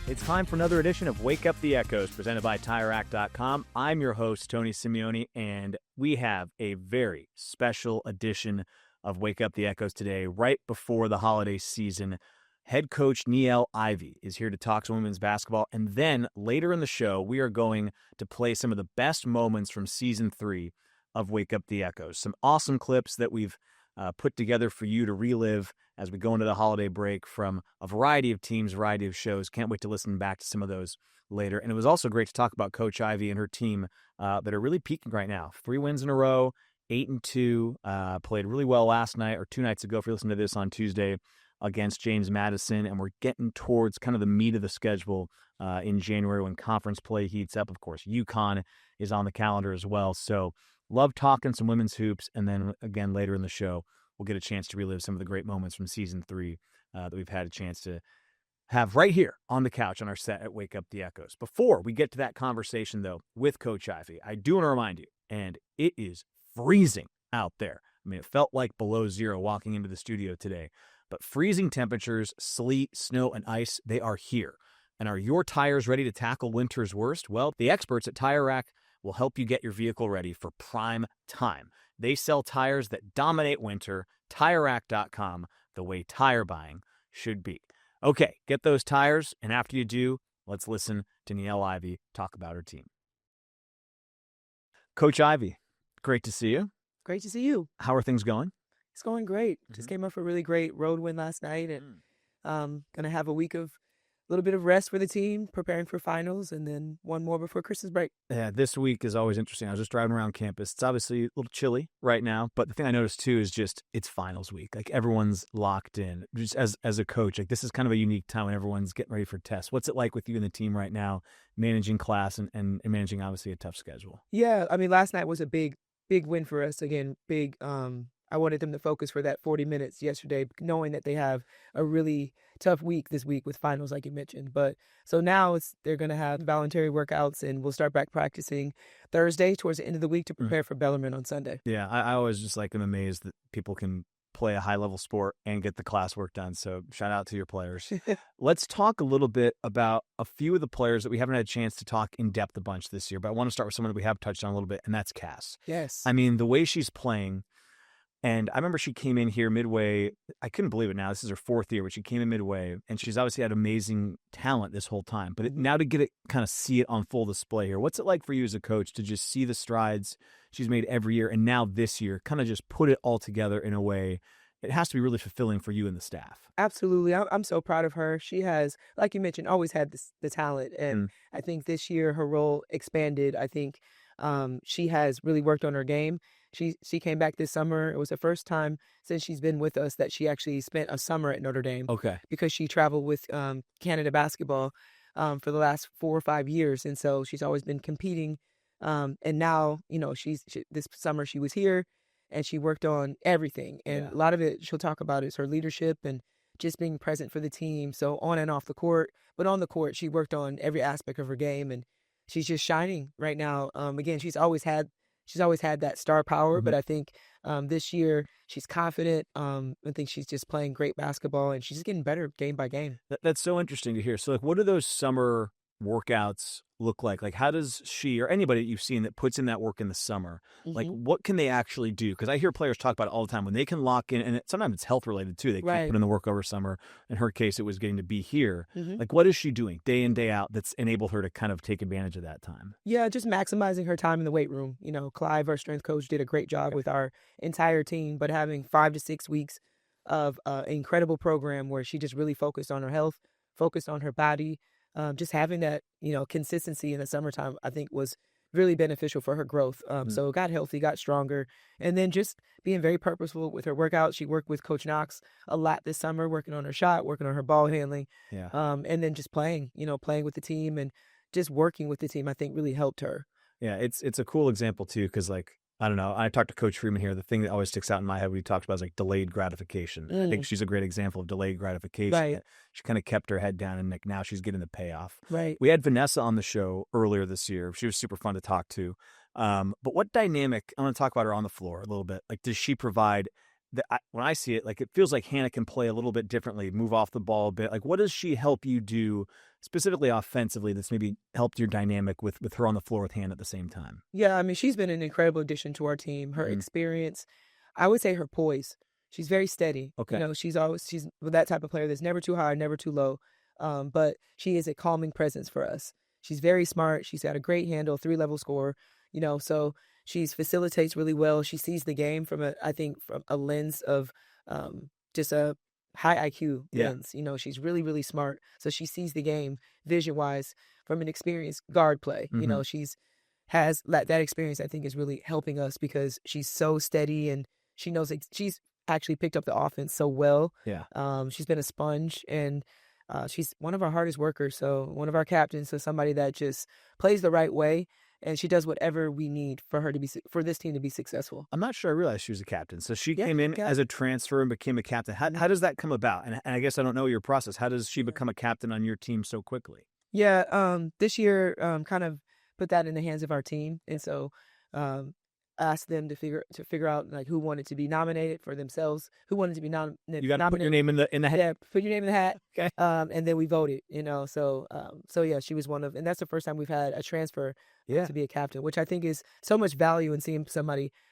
It's time for another edition of Wake Up the Echoes, presented by TireRack.com. I'm your host, Tony Simeone, and we have a very special edition of Wake Up the Echoes today, right before the holiday season. Head coach Niele Ivey is here to talk some women's basketball, and then later in the show, we are going to play some of the best moments from Season 3 of Wake Up the Echoes. Some awesome clips that we've put together for you to relive as we go into the holiday break from a variety of teams, variety of shows. Can't wait to listen back to some of those later. And it was also great to talk about Coach Ivey and her team that are really peaking right now. 3 wins in a row, 8-2, played really well last night or 2 nights ago if you're listening to this on Tuesday against James Madison. And we're getting towards kind of the meat of the schedule in January when conference play heats up. Of course, UConn is on the calendar as well. So love talking some women's hoops. And then again, later in the show, we'll get a chance to relive some of the great moments from Season 3 that we've had a chance to have right here on the couch on our set at Wake Up the Echoes. Before we get to that conversation, though, with Coach Ivey, I do want to remind you, and it is freezing out there. I mean, it felt like below zero walking into the studio today. But freezing temperatures, sleet, snow, and ice, they are here. And are your tires ready to tackle winter's worst? Well, the experts at Tire Rack will help you get your vehicle ready for prime time. They sell tires that dominate winter. TireRack.com, the way tire buying should be. Okay, get those tires, and after you do, let's listen to Niele Ivey talk about her team. Coach Ivey, great to see you. Great to see you. How are things going? It's going great. Just came off a really great road win last night, and going to have a week of a little bit of rest for the team, preparing for finals, and then one more before Christmas break. Yeah, this week is always interesting. I was just driving around campus. It's obviously a little chilly right now, but the thing I noticed too is just it's finals week. Like everyone's locked in. Just as a coach, like this is kind of a unique time when everyone's getting ready for tests. What's it like with you and the team right now, managing class and managing obviously a tough schedule? Yeah, I mean, last night was a big win for us. Again, big. I wanted them to focus for that 40 minutes yesterday, knowing that they have a really tough week this week with finals, like you mentioned. But so now they're going to have voluntary workouts, and we'll start back practicing Thursday towards the end of the week to prepare for Bellarmine on Sunday. Yeah, I always just am amazed that people can play a high-level sport and get the classwork done. So shout out to your players. Let's talk a little bit about a few of the players that we haven't had a chance to talk in depth a bunch this year. But I want to start with someone that we have touched on a little bit, and that's Cass. Yes. I mean, the way she's playing. And I remember she came in here midway. I couldn't believe it now. This is her 4th year, but she came in midway, and she's obviously had amazing talent this whole time. But now to get it, kind of see it on full display here, what's it like for you as a coach to just see the strides she's made every year, and now this year, kind of just put it all together in a way? It has to be really fulfilling for you and the staff. Absolutely. I'm so proud of her. She has, like you mentioned, always had the talent. And I think this year her role expanded. I think she has really worked on her game. She came back this summer. It was the first time since she's been with us that she actually spent a summer at Notre Dame. Okay. Because she traveled with Canada basketball for the last 4 or 5 years. And so she's always been competing. And now, this summer she was here and she worked on everything. And a lot of it she'll talk about is her leadership and just being present for the team. So on and off the court. But on the court, she worked on every aspect of her game. And she's just shining right now. Again, she's always had that star power, but I think this year she's confident. I think she's just playing great basketball, and she's getting better game by game. That's so interesting to hear. So, like, what do those summer workouts look like? Like, how does she or anybody that you've seen that puts in that work in the summer, like, what can they actually do? Because I hear players talk about it all the time when they can lock in, and sometimes it's health related too. They can't put in the work over summer. In her case, it was getting to be here. Like, what is she doing day in, day out that's enabled her to kind of take advantage of that time? Yeah, just maximizing her time in the weight room. Clive, our strength coach, did a great job with our entire team, but having 5 to 6 weeks of an incredible program where she just really focused on her health, focused on her body. Just having that, consistency in the summertime, I think was really beneficial for her growth. So got healthy, got stronger, and then just being very purposeful with her workouts. She worked with Coach Knox a lot this summer, working on her shot, working on her ball handling, and then just playing with the team and just working with the team, I think really helped her. Yeah, it's a cool example too, because I don't know. I talked to Coach Freeman here. The thing that always sticks out in my head when he talks about is like delayed gratification. I think she's a great example of delayed gratification. Right. She kind of kept her head down, and like now she's getting the payoff. Right. We had Vanessa on the show earlier this year. She was super fun to talk to. But what dynamic, I want to talk about her on the floor a little bit. Like, does she provide when I see it, like, it feels like Hannah can play a little bit differently, move off the ball a bit. Like, what does she help you do specifically offensively, that's maybe helped your dynamic with her on the floor with Hannah at the same time? Yeah, I mean, she's been an incredible addition to our team. Her experience, I would say her poise. She's very steady. Okay. She's that type of player that's never too high, never too low. But she is a calming presence for us. She's very smart. She's got a great handle, 3-level score. So she facilitates really well. She sees the game from a lens of just a high IQ lens. She's really, really smart. So she sees the game vision-wise from an experienced guard play. She's has that experience. I think is really helping us because she's so steady and she knows she's actually picked up the offense so well. Yeah. She's been a sponge and she's one of our hardest workers. So one of our captains. So somebody that just plays the right way. And she does whatever we need for this team to be successful. I'm not sure I realized she was a captain. So she came in as a transfer and became a captain. How does that come about? And I guess I don't know your process. How does she become a captain on your team so quickly? Yeah, this year kind of put that in the hands of our team, and so asked them to figure out like who wanted to be nominated for themselves, who wanted to be nominated. You got to put your name in the hat. Yeah, put your name in the hat. Okay. And then we voted. So yeah, she was one of, and that's the first time we've had a transfer to be a captain, which I think is so much value in seeing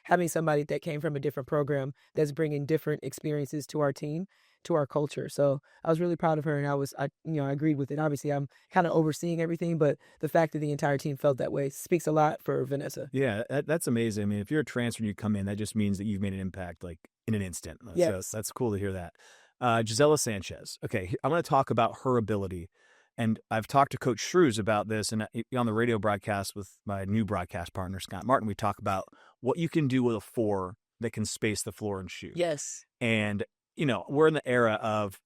having somebody that came from a different program that's bringing different experiences to our team, to our culture. So I was really proud of her, and I agreed with it. Obviously, I'm kind of overseeing everything, but the fact that the entire team felt that way speaks a lot for Vanessa. Yeah, that's amazing. I mean, if you're a transfer and you come in, that just means that you've made an impact like in an instant. Yes. So that's cool to hear that. Gisela Sanchez. Okay, I'm going to talk about her ability. And I've talked to Coach Shrews about this, and on the radio broadcast with my new broadcast partner, Scott Martin, we talk about what you can do with a 4 that can space the floor and shoot. Yes. And, we're in the era of,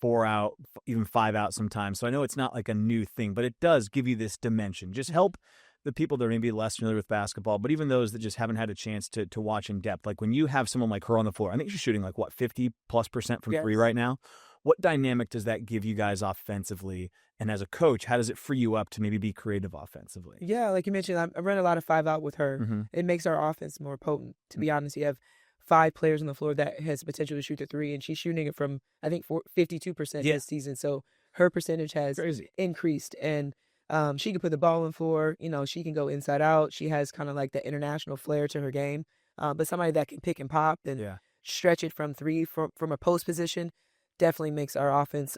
4 out, even 5 out sometimes. So I know it's not like a new thing, but it does give you this dimension. Just help the people that are maybe less familiar with basketball, but even those that just haven't had a chance to watch in depth. Like when you have someone like her on the floor, I think she's shooting like 50+% from 3 right now. What dynamic does that give you guys offensively? And as a coach, how does it free you up to maybe be creative offensively? Yeah, like you mentioned, I run a lot of 5 out with her. Mm-hmm. It makes our offense more potent. To be honest, you have 5 players on the floor that has potential to shoot the 3, and she's shooting it from, I think, 52% this season. So her percentage has increased, and she can put the ball on the floor. She can go inside out. She has kind of like the international flair to her game, but somebody that can pick and pop and stretch it from 3 from a post position definitely makes our offense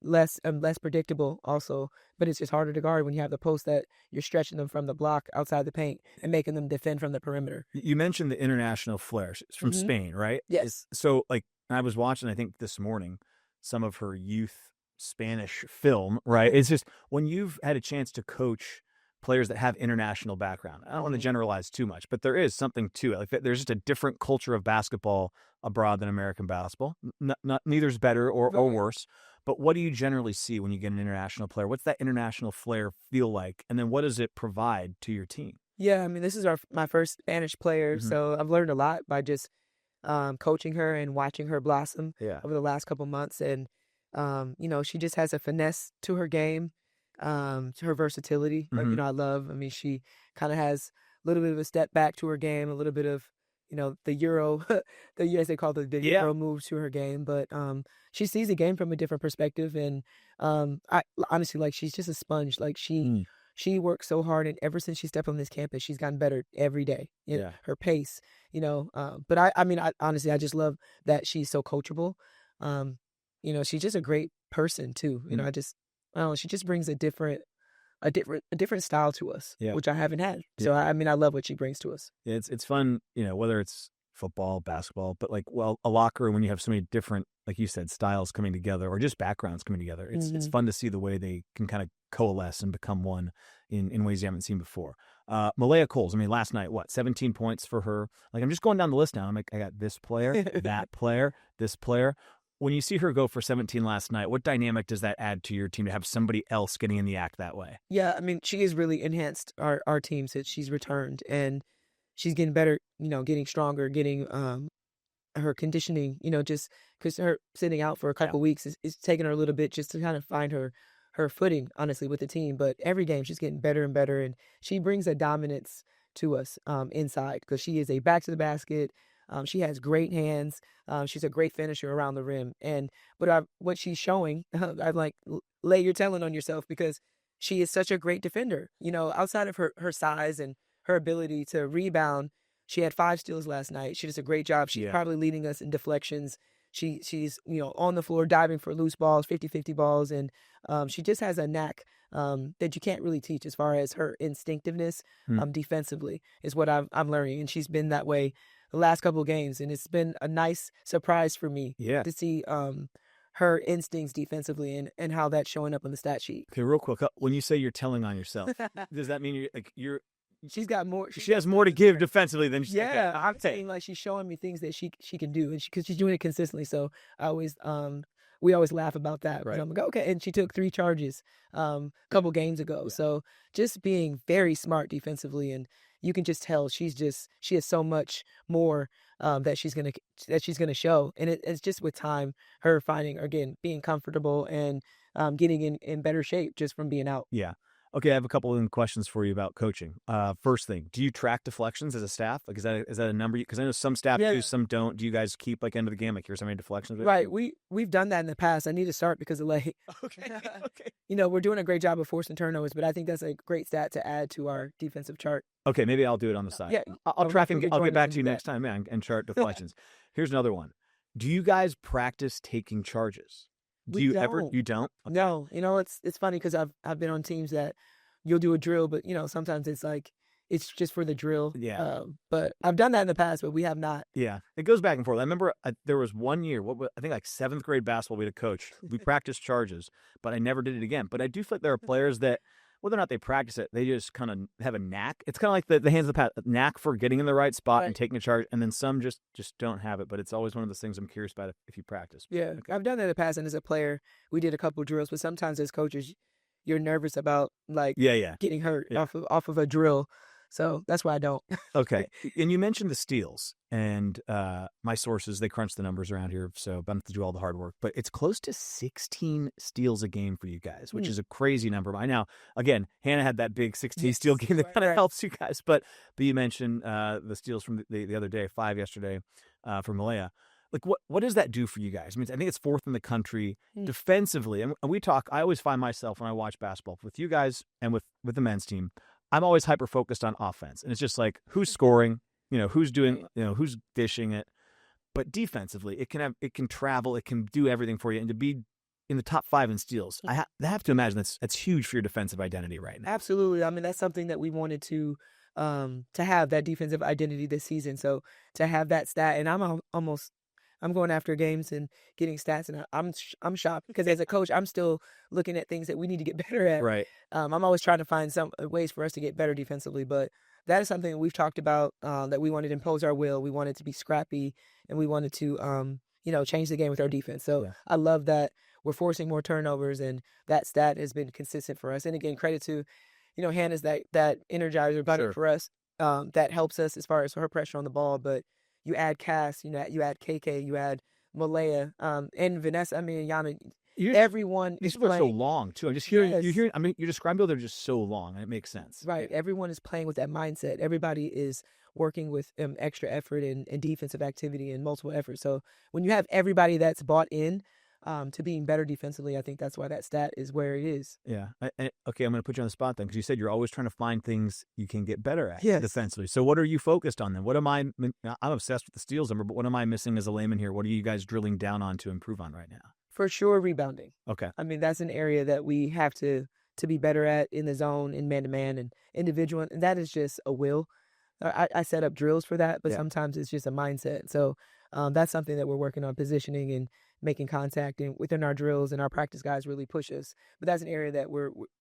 less predictable also, but it's just harder to guard when you have the post that you're stretching them from the block outside the paint and making them defend from the perimeter. You mentioned the international flair. It's from Spain, right? Yes. So like I was watching, I think this morning, some of her youth Spanish film, right? It's just when you've had a chance to coach players that have international background. I don't want to generalize too much, but there is something to it. Like there's just a different culture of basketball abroad than American basketball. Neither's better or worse. But what do you generally see when you get an international player? What's that international flair feel like? And then what does it provide to your team? Yeah, I mean, this is my first Spanish player, so I've learned a lot by just coaching her and watching her blossom over the last couple months. And, she just has a finesse to her game. To her versatility, I love. I mean, she kind of has a little bit of a step back to her game, a little bit of, the Euro, as they call the Euro moves to her game. But she sees the game from a different perspective, and I honestly, like, she's just a sponge. Like she works so hard, and ever since she stepped on this campus, she's gotten better every day. Her pace, But I mean, honestly, I just love that she's so coachable. She's just a great person too. She just brings a different style to us, which I haven't had. So I mean, I love what she brings to us. Yeah, it's fun, whether it's football, basketball, but a locker room when you have so many different, like you said, styles coming together or just backgrounds coming together. It's fun to see the way they can kind of coalesce and become one in ways you haven't seen before. Malaya Coles, I mean, last night, 17 points for her. Like, I'm just going down the list now. I'm like, I got this player, that player, this player. When you see her go for 17 last night, what dynamic does that add to your team to have somebody else getting in the act that way? Yeah, I mean, she has really enhanced our team since she's returned, and she's getting better, getting stronger, getting her conditioning, just because her sitting out for a couple weeks is taking her a little bit just to kind of find her footing, honestly, with the team. But every game she's getting better and better, and she brings a dominance to us inside because she is a back to the basket, She has great hands. She's a great finisher around the rim. But what she's showing, I'm like, lay your talent on yourself, because she is such a great defender. Outside of her size and her ability to rebound, she had 5 steals last night. She does a great job. She's probably leading us in deflections. She's on the floor diving for loose balls, 50-50 balls, and she just has a knack that you can't really teach, as far as her instinctiveness defensively is what I'm learning, and she's been that way the last couple of games, and it's been a nice surprise for me to see her instincts defensively and how that's showing up on the stat sheet. Okay, real quick, when you say you're telling on yourself, does that mean you're She's got more. She has more to give defensively than she's I'm saying, like, she's showing me things that she can do, and because she's doing it consistently. So we always laugh about that. Right. And I'm like, okay. And she took 3 charges a couple games ago. Yeah. So just being very smart defensively, and you can just tell she has so much more that she's gonna show, and it's just with time, her finding, again, being comfortable and getting in better shape just from being out. Yeah. Okay, I have a couple of questions for you about coaching. First thing, do you track deflections as a staff? Like, is that a number? Because I know some staff do, some don't. Do you guys keep, like, end of the game, like, here's how many deflections? Right. We've done that in the past. I need to start because of late. Okay. We're doing a great job of forcing turnovers, but I think that's a great stat to add to our defensive chart. Okay, maybe I'll do it on the side. Yeah, I'll track and I'll get back to you next time, man, and chart deflections. Here's another one. Do you guys practice taking charges? You don't? Okay. No. It's funny because I've been on teams that you'll do a drill, but sometimes it's like it's just for the drill. Yeah. But I've done that in the past, but we have not. Yeah, it goes back and forth. I remember there was one year, I think like 7th grade basketball, we had a coach. We practiced charges, but I never did it again. But I do feel like there are players that, whether or not they practice it, they just kind of have a knack. It's kind of like the hands of the pat, knack for getting in the right spot and taking a charge, and then some just don't have it. But it's always one of those things I'm curious about if you practice. Yeah, okay. I've done that in the past, and as a player, we did a couple of drills. But sometimes as coaches, you're nervous about getting hurt off of a drill. So that's why I don't. Okay. And you mentioned the steals, and my sources, they crunch the numbers around here, so I'm going to do all the hard work. But it's close to 16 steals a game for you guys, which is a crazy number by now. Again, Hannah had that big 16 steal game that kind of helps you guys. But you mentioned the steals from the other day, 5 yesterday for Malaya. Like, what does that do for you guys? I mean, I think it's 4th in the country defensively. And I always find myself, when I watch basketball with you guys and with the men's team, I'm always hyper-focused on offense. And it's just like, who's scoring, who's doing, who's dishing it. But defensively, it can travel, it can do everything for you. And to be in the top 5 in steals, I have to imagine that's huge for your defensive identity right now. Absolutely. I mean, that's something that we wanted to have, that defensive identity this season. So to have that stat, and I'm going after games and getting stats, and I'm shocked because as a coach, I'm still looking at things that we need to get better at. Right. I'm always trying to find some ways for us to get better defensively, but that is something that we've talked about, that we wanted to impose our will. We wanted to be scrappy, and we wanted to, change the game with our defense. So I love that we're forcing more turnovers, and that stat has been consistent for us. And again, credit to, Hannah's that energizer button for us, that helps us as far as her pressure on the ball, but you add Cass, you add KK, you add Malaya, and Vanessa. I mean, Yana. Everyone. These people are so long too. I'm just hearing you hear. I mean, you're describing people that are just so long, and it makes sense. Right. Yeah. Everyone is playing with that mindset. Everybody is working with extra effort and defensive activity and multiple efforts. So when you have everybody that's bought in to being better defensively, I think that's why that stat is where it is. Yeah. Okay, I'm going to put you on the spot then, because you said you're always trying to find things you can get better at defensively. So what are you focused on then? I'm obsessed with the steals number, but what am I missing as a layman here? What are you guys drilling down on to improve on right now? For sure, rebounding. Okay. I mean, that's an area that we have to be better at in the zone, in man-to-man, and individual. And that is just a will. I set up drills for that, but sometimes it's just a mindset. So that's something that we're working on, positioning and making contact, and within our drills, and our practice guys really push us. But that's an area that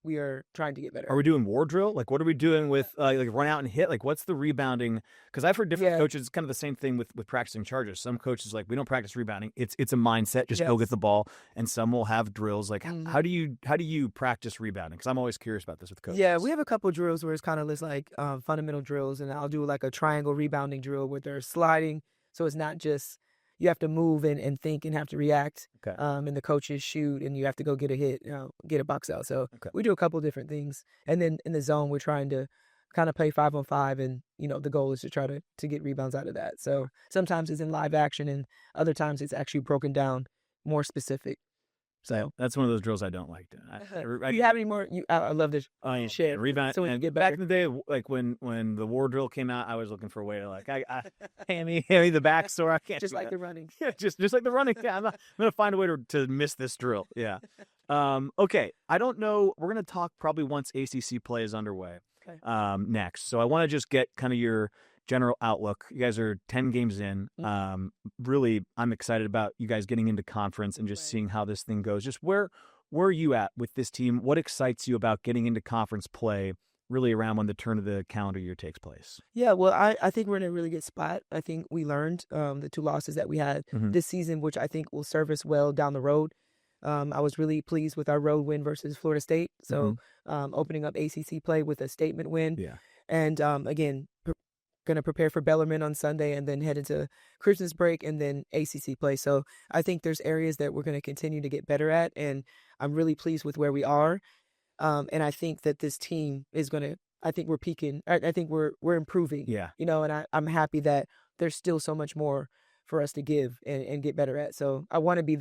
we are trying to get better. Are we doing war drill? Like, what are we doing with like run out and hit? Like, what's the rebounding? Because I've heard different coaches. It's kind of the same thing with practicing charges. Some coaches like, we don't practice rebounding. It's a mindset. Just go get the ball. And some will have drills. Like, how do you practice rebounding? Because I'm always curious about this with coaches. Yeah, we have a couple of drills where it's kind of just like fundamental drills, and I'll do like a triangle rebounding drill where they're sliding. So it's not just you have to move and think and have to react. Okay. And the coaches shoot, and you have to go get a hit, get a box out. So we do a couple of different things. And then in the zone, we're trying to kind of play 5-on-5, and the goal is to try to get rebounds out of that. So sometimes it's in live action, and other times it's actually broken down, more specific. So that's one of those drills I don't like. Do you have any more? I love this. Share rebound. So we can and get back better. in the day, like when the war drill came out, I was looking for a way to hand me the back, so I can't Just do like that. the running. Yeah, just like the running. Yeah, I'm gonna find a way to miss this drill. Yeah. Okay. I don't know. We're gonna talk probably once ACC play is underway. Okay. Next. So I want to just get kind of your general outlook. You guys are 10 games in. Really, I'm excited about you guys getting into conference and just seeing how this thing goes. Just where are you at with this team? What excites you about getting into conference play really around when the turn of the calendar year takes place? Yeah, well, I think we're in a really good spot. I think we learned the 2 losses that we had this season, which I think will serve us well down the road. I was really pleased with our road win versus Florida State. So opening up ACC play with a statement win. Yeah. And again, going to prepare for Bellarmine on Sunday and then head into Christmas break and then ACC play. So I think there's areas that we're going to continue to get better at, and I'm really pleased with where we are. And I think that this team is going to, I think we're peaking. I think we're improving. Yeah. And I'm happy that there's still so much more for us to give and get better at. So I want to be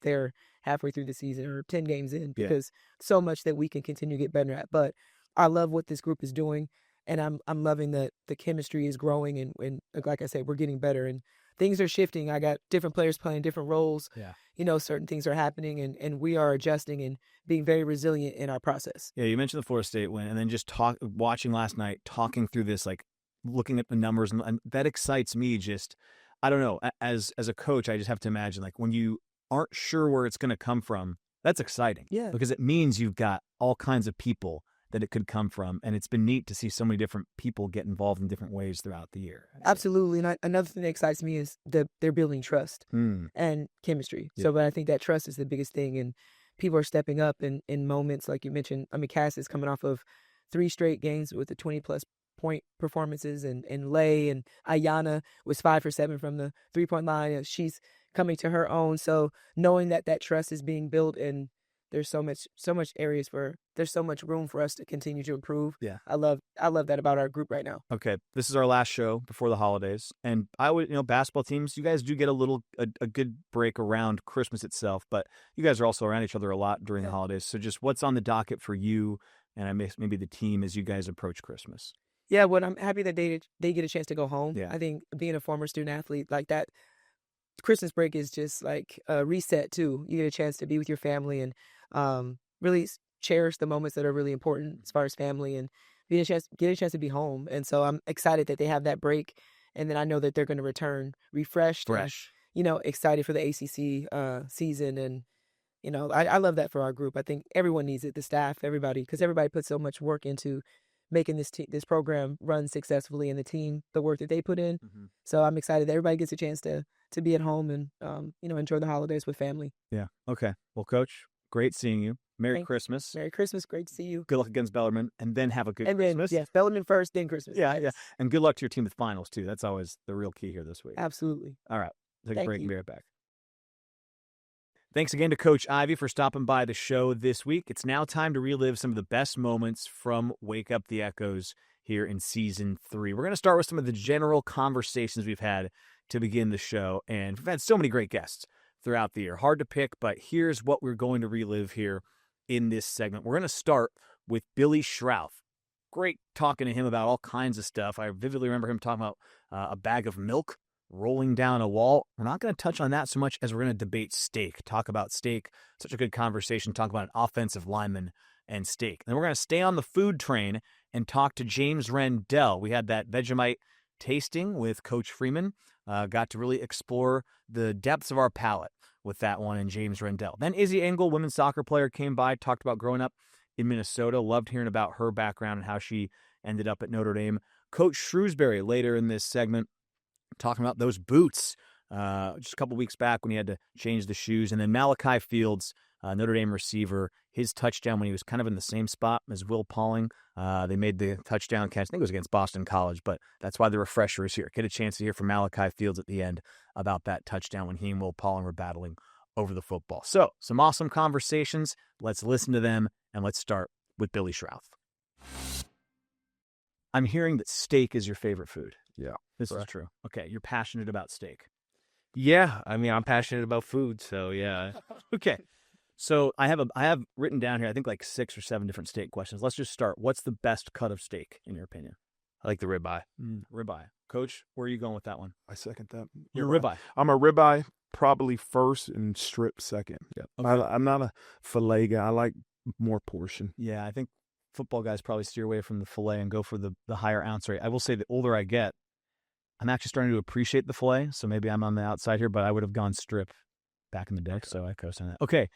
there halfway through the season or 10 games in, because so much that we can continue to get better at. But I love what this group is doing. And I'm loving that the chemistry is growing, and like I said, we're getting better and things are shifting. I got different players playing different roles. Yeah. Certain things are happening, and we are adjusting and being very resilient in our process. Yeah, you mentioned the Florida State win, and then just watching last night, talking through this, like looking at the numbers, and that excites me. Just, I don't know, as a coach, I just have to imagine, like, when you aren't sure where it's going to come from, that's exciting. Yeah. Because it means you've got all kinds of people that it could come from. And it's been neat to see so many different people get involved in different ways throughout the year. Absolutely. And another thing that excites me is they're building trust and chemistry. Yeah. So, but I think that trust is the biggest thing. And people are stepping up in moments like you mentioned. I mean, Cass is coming off of 3 straight games with the 20-plus point performances, and Lay and Ayana was 5 for 7 from the 3-point line. She's coming to her own. So knowing that trust is being built, and there's so much there's so much room for us to continue to improve. Yeah. I love that about our group right now. Okay. This is our last show before the holidays. And I would, basketball teams, you guys do get a good break around Christmas itself, but you guys are also around each other a lot during the holidays. So just what's on the docket for you and maybe the team as you guys approach Christmas? Yeah, well, I'm happy that they get a chance to go home. Yeah. I think being a former student athlete like that, Christmas break is just like a reset too. You get a chance to be with your family and really cherish the moments that are really important as far as family, and get a chance to be home. And so I'm excited that they have that break, and then I know that they're going to return refreshed, fresh, and, excited for the ACC season. And I love that for our group. I think everyone needs it, the staff, everybody, because everybody puts so much work into making this program run successfully, and the team, the work that they put in. So I'm excited that everybody gets a chance to be at home and enjoy the holidays with family. Yeah. Okay. Well, Coach, great seeing you. Merry Christmas. Merry Christmas. Great to see you. Good luck against Bellarmine, and then have a good Christmas. Yes, Bellarmine first, then Christmas. Yeah, yeah. And good luck to your team with finals, too. That's always the real key here this week. Absolutely. All right. Take a break and be right back. Thanks again to Coach Ivey for stopping by the show this week. It's now time to relive some of the best moments from Wake Up the Echoes here in Season 3. We're going to start with some of the general conversations we've had to begin the show, and we've had so many great guests throughout the year. Hard to pick, but here's what we're going to relive here in this segment. We're going to start with Billy Shrouth. Great talking to him about all kinds of stuff. I vividly remember him talking about a bag of milk rolling down a wall. We're not going to touch on that so much as we're going to debate steak, talk about steak. Such a good conversation, talk about an offensive lineman and steak. Then we're going to stay on the food train and talk to James Rendell. We had that Vegemite tasting with Coach Freeman. Got to really explore the depths of our palate with that one and James Rendell. Then Izzy Engel, women's soccer player, came by, talked about growing up in Minnesota. Loved hearing about her background and how she ended up at Notre Dame. Coach Shrewsberry later in this segment talking about those boots just a couple weeks back when he had to change the shoes. And then Malachi Fields, Notre Dame receiver, his touchdown when he was kind of in the same spot as Will Pauling. They made the touchdown catch. I think it was against Boston College, but that's why the refresher is here. Get a chance to hear from Malachi Fields at the end about that touchdown when he and Will Pauling were battling over the football. So some awesome conversations. Let's listen to them, and let's start with Billy Shrouth. I'm hearing that steak is your favorite food. Yeah. This is correct. true. Okay, you're passionate about steak. Yeah, I mean, I'm passionate about food, so yeah. Okay. So I have written down here, I think like 6 or 7 different steak questions. Let's just start. What's the best cut of steak in your opinion? I like the ribeye. Ribeye. Coach, where are you going with that one? I second that. Your ribeye. I'm a ribeye probably first and strip second. Yeah. Okay. I'm not a filet guy. I like more portion. Yeah, I think football guys probably steer away from the filet and go for the higher ounce rate. I will say the older I get, I'm actually starting to appreciate the filet, so maybe I'm on the outside here, but I would have gone strip back in the day, so I co-sign that. Okay,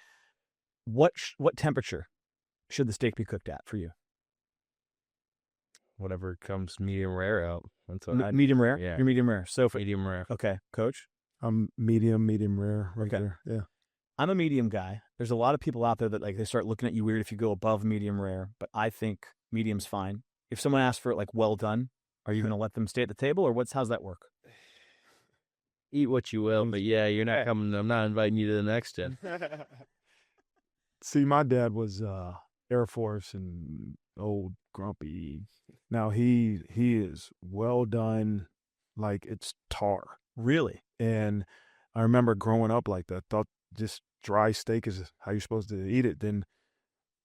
what temperature should the steak be cooked at for you? Whatever comes medium rare out. That's what Medium rare? Yeah. You're medium rare. So medium rare. Okay, Coach? I'm medium rare right Okay. there. Yeah. I'm a medium guy. There's a lot of people out there that like they start looking at you weird if you go above medium rare, but I think medium's fine. If someone asks for it like well done, are you going to let them stay at the table, or how's that work? Eat what you will, but yeah, you're not coming. I'm not inviting you to the next gen. See, my dad was Air Force and old grumpy. Now he is well done, like it's tar. Really? And I remember growing up like that, thought just dry steak is how you're supposed to eat it. Then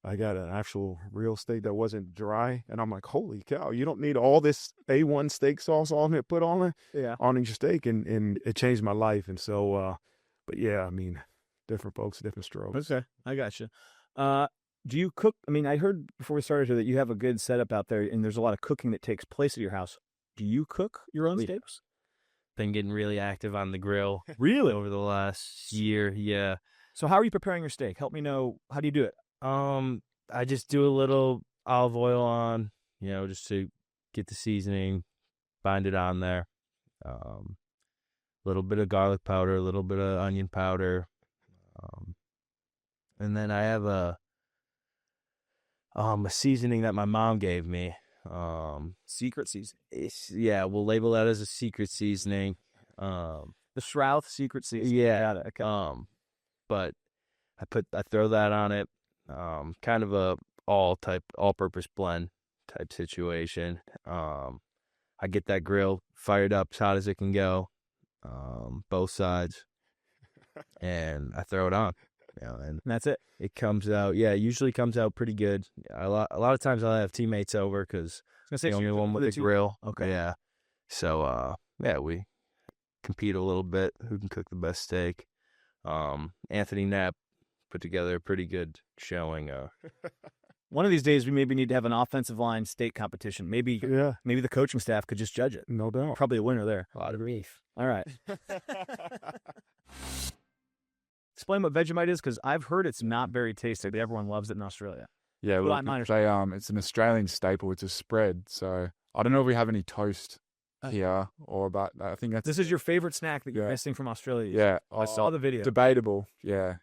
I got an actual real steak that wasn't dry, and I'm like, holy cow, you don't need all this A1 steak sauce on it, put on it, on your steak, and it changed my life. And so, but yeah, I mean, different folks, different strokes. Okay, I got you. Do you cook? I mean, I heard before we started here that you have a good setup out there, and there's a lot of cooking that takes place at your house. Do you cook your own steaks? Been getting really active on the grill. Really? Over the last year, yeah. So how are you preparing your steak? Help me know. How do you do it? I just do a little olive oil on, just to get the seasoning, bind it on there. A little bit of garlic powder, a little bit of onion powder. And then I have a seasoning that my mom gave me. Secret seasoning. We'll label that as a secret seasoning. The Shrouth secret seasoning. Yeah. Got it. Okay. But I throw that on it. Kind of a all-purpose blend type situation. I get that grill fired up as hot as it can go, both sides, and I throw it on. And that's it. It comes out. Yeah, it usually comes out pretty good. A lot of times I'll have teammates over because the only one with the grill. Okay. Yeah. So we compete a little bit. Who can cook the best steak? Anthony Knapp put together a pretty good showing. One of these days, we maybe need to have an offensive line steak competition. Maybe the coaching staff could just judge it. No doubt. Probably a winner there. A lot of beef. All right. Explain what Vegemite is, because I've heard it's not very tasty. Everyone loves it in Australia. Yeah, Well, look, I'm it's an Australian staple. It's a spread. So I don't know if we have any toast here, but I think that's This is your favorite snack that you're missing from Australia. yeah. I saw the video. Debatable. Yeah,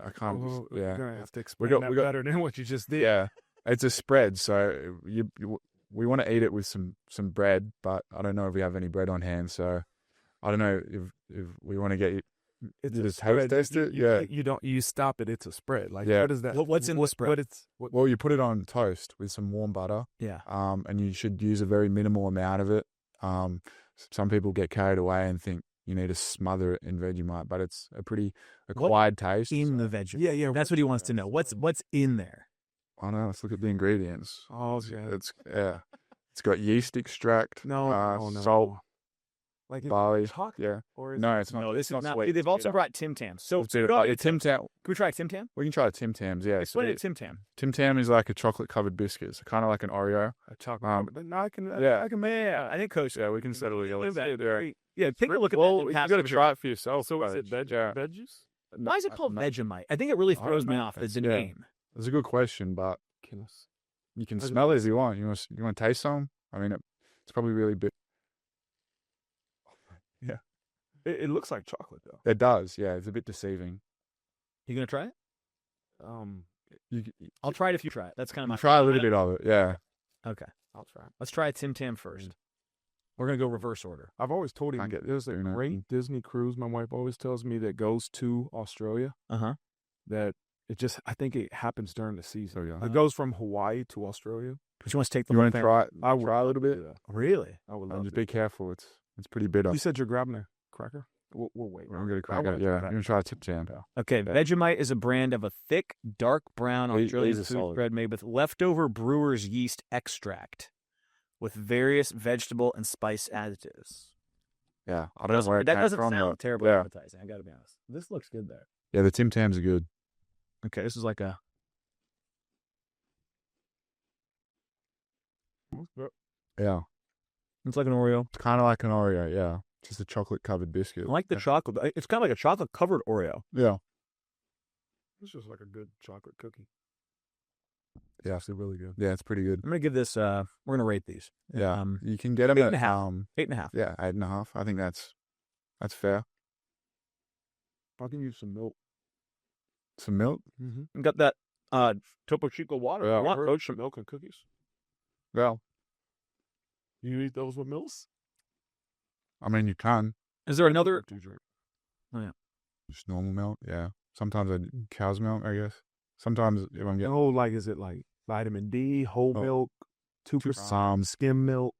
I can't. You're yeah, gonna have to explain got- that we got- better than what you just did. yeah. It's a spread, so we want to eat it with some bread, but I don't know if we have any bread on hand. So I don't know if we want to get It's you a just taste spread. it. Yeah. You stop it. It's a spread. Like Yeah. what is that? What's in the spread? Well, you put it on toast with some warm butter. Yeah. And you should use a very minimal amount of it. Some people get carried away and think you need to smother it in Vegemite, but it's a pretty acquired taste. In the Vegemite. Yeah. That's what he wants to know. What's in there? I know. Let's look at the ingredients. Oh yeah. It's got yeast extract. No. Salt, Like barley. chocolate. Yeah. Or is No, it's not. No, this is not not. sweet. They've also brought Tim Tams. So It's a Tim Tam. can we try Tim Tam? We can try Tim Tams. Yeah. Explain it, Tim Tam. Tim Tam is like a chocolate covered biscuit. It's kind of like an Oreo. a chocolate? No, I can. yeah. I can make. Yeah, I think Coach. Yeah, we can settle it. Let's see it there. Yeah, take a look at Well, that. you got to try it for yourself. So is it Yeah. veggies? Why is it called Vegemite? I think it really throws me off. It's a Yeah. name. That's a good question, but Goodness. you can smell it if you want. You want to taste some? I mean, it's probably really big. Yeah. It looks like chocolate though. It does. Yeah, it's a bit deceiving. You gonna try it? You I'll try it if you try it. That's kind of my. try a little bit of it. Yeah. Okay, I'll try. let's try Tim Tam first. We're gonna go reverse order. I've always told him Can't get there's a tuna. great Disney cruise. My wife always tells me that goes to Australia. Uh huh. That I think it happens during the season. Oh, yeah. It goes from Hawaii to Australia. But you want to take the You whole want to thing? try it? I would Try a little bit. do that. Really? I would And love just to. be careful. It's pretty bitter. You said you're grabbing a cracker? We'll wait. I'm gonna crack wanna it. try Yeah, that. you're gonna try a tip jam. Okay, Vegemite is a brand of a thick, dark brown These Australian are food solid. bread made with leftover brewer's yeast extract with various vegetable and spice additives. Yeah, I don't know where it That came doesn't from, sound but terribly yeah. appetizing, I gotta be honest. This looks good there. Yeah, the Tim Tams are good. Okay, this is like a... Yeah, It's like an Oreo. it's kind of like an Oreo. Yeah, just a chocolate covered biscuit. I like the chocolate. It's kind of like a chocolate-covered Oreo. Yeah, It's just like a good chocolate cookie. yeah, It's really good. yeah, it's pretty good. I'm going to give this... we're going to rate these. Yeah, you can get them 8.5. at 8.5. yeah, 8.5. I think that's fair. I can use some milk. Some milk. Mm-hmm. Got that Topo Chico water. Yeah. You want, Coach? Some milk and cookies. Well, You eat those with milks? I mean, you can Is there another... Do you drink? just normal milk. Yeah, sometimes I do cow's milk. I guess sometimes if I'm getting Oh, like is it like vitamin D, whole Oh. milk, 2% some skim milk?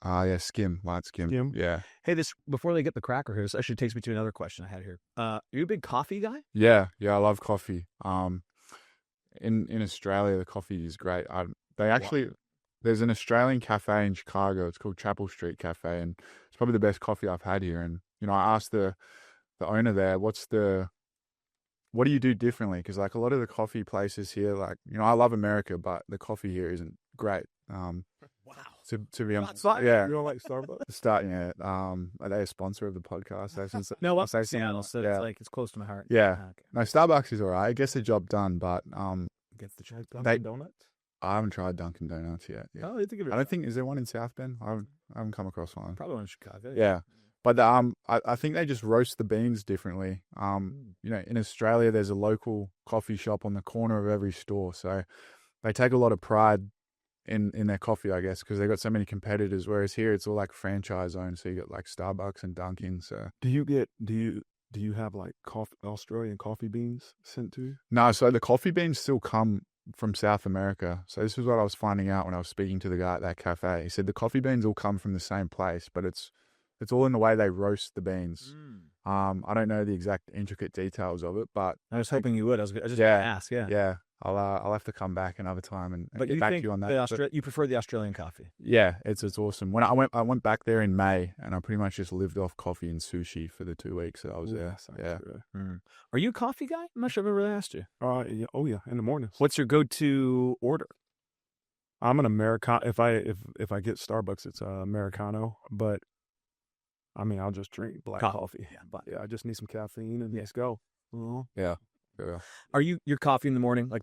yeah, skim, light skim. Skim? Yeah, Hey, before they get the cracker here, this actually takes me to another question I had here. Are you a big coffee guy? yeah. I love coffee. In Australia, the coffee is great. There's an Australian cafe in Chicago. It's called Chapel Street Cafe, and it's probably the best coffee I've had here. And I asked the owner there, what do you do differently? Because like a lot of the coffee places here, like I love America, but the coffee here isn't great. Wow. To be honest, You yeah. don't like Starbucks? Are they a sponsor of the podcast? No, I'll I'm say Seattle, something. so Yeah. it's close to my heart. Yeah. Ah, okay. No, Starbucks is all right. It gets the job done, but Gets the chocolate They- donuts? I haven't tried Dunkin' Donuts yet. Yeah. Oh, you think of it. I don't think, is there one in South Bend? I haven't come across one. Probably one in Chicago. Yeah. But I think they just roast the beans differently. In Australia, there's a local coffee shop on the corner of every store. So they take a lot of pride in their coffee, I guess, because they've got so many competitors. Whereas here, it's all like franchise owned. So you got like Starbucks and Dunkin'. So Do you have like Australian coffee beans sent to you? no, so the coffee beans still come from South America. So this is what I was finding out when I was speaking to the guy at that cafe. He said the coffee beans all come from the same place, but it's all in the way they roast the beans. I don't know the exact intricate details of it, but I was hoping you would. I was just Yeah. going to ask. Yeah. yeah, I'll have to come back another time and But get you back to think you on that. But you prefer the Australian coffee? yeah, it's awesome. When I went back there in May, and I pretty much just lived off coffee and sushi for the 2 weeks that I was Ooh, there. that sounds Yeah. good. Are you a coffee guy? I'm not sure I've ever really asked you. Yeah. Oh yeah, in the mornings. What's your go-to order? I'm an Americano. If I get Starbucks, it's Americano. But I mean, I'll just drink black coffee. Yeah, but Yeah, I just need some caffeine and let's go. Yeah. are you your coffee in the morning? Like,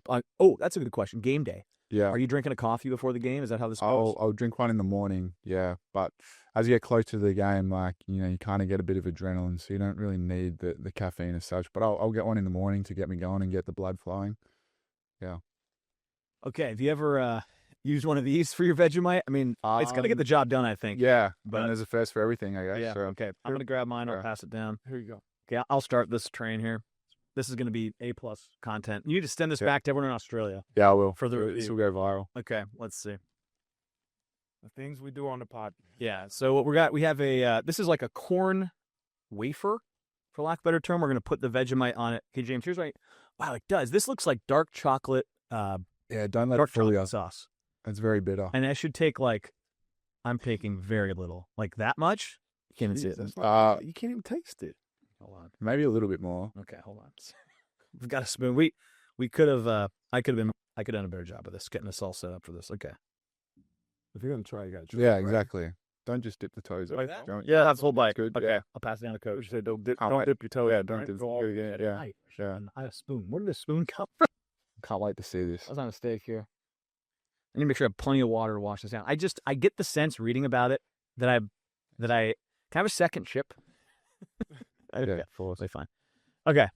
that's a good question. Game day. Yeah. Are you drinking a coffee before the game? Is that how this goes? I'll drink one in the morning, yeah. But as you get close to the game, like, you kind of get a bit of adrenaline, so you don't really need the caffeine as such. But I'll get one in the morning to get me going and get the blood flowing. Okay. Have you ever used one of these for your Vegemite? I mean, it's going to get the job done, I think. Yeah, But- and there's a first for everything, I guess. Yeah. So, Okay. I'm going to grab mine. I'll Yeah. pass it down. Here you go. Okay. I'll start this train here. This is going to be A+ content. You need to send this Yeah. back to everyone in Australia. yeah, I will. For the This review. will go viral. Okay. Let's see. The things we do on the pod. Yeah. So what we have this is like a corn wafer, for lack of a better term. We're going to put the Vegemite on it. Okay, James, here's right. Wow, it does. This looks like dark chocolate, Yeah, don't let dark it fool you. chocolate sauce. It's very bitter. And I should take I'm taking very little. Like that much? You can't even see Jeez, it. that's not- you can't even taste it. Hold on. Maybe a little bit more. Okay, hold on. We've got a spoon. We could have, I could have done a better job of this, getting us all set up for this. Okay. If you're gonna try, you gotta try. Yeah, right? exactly. Don't just dip the toes. Like up. that? Don't- Yeah, that's whole bite. Good. Okay. Yeah. I'll pass it down to You Coach. said don't Can't dip your toe. Yeah, don't right? dip. Go all- Yeah. Right. Yeah. And I have a spoon. Where did this spoon come from? Can't wait to see this. I was on a mistake here. I need to make sure I have plenty of water to wash this down. I get the sense reading about it that I can I have a second chip. Okay, fully fine. Okay.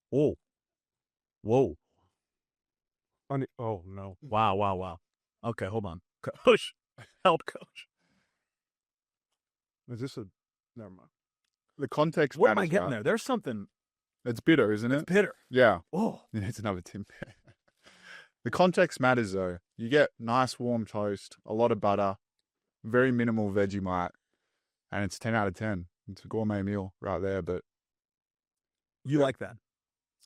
Whoa. Whoa. Oh no. Wow. Okay, hold on. Coach. Help, Coach. Is this a? Never mind. The context What am I matters, getting right? there? There's something It's bitter, isn't it? bitter. Yeah. Oh, It's another Tim. The context matters, though. You get nice warm toast, a lot of butter, very minimal Vegemite, and it's 10 out of 10. It's a gourmet meal right there. But you like that?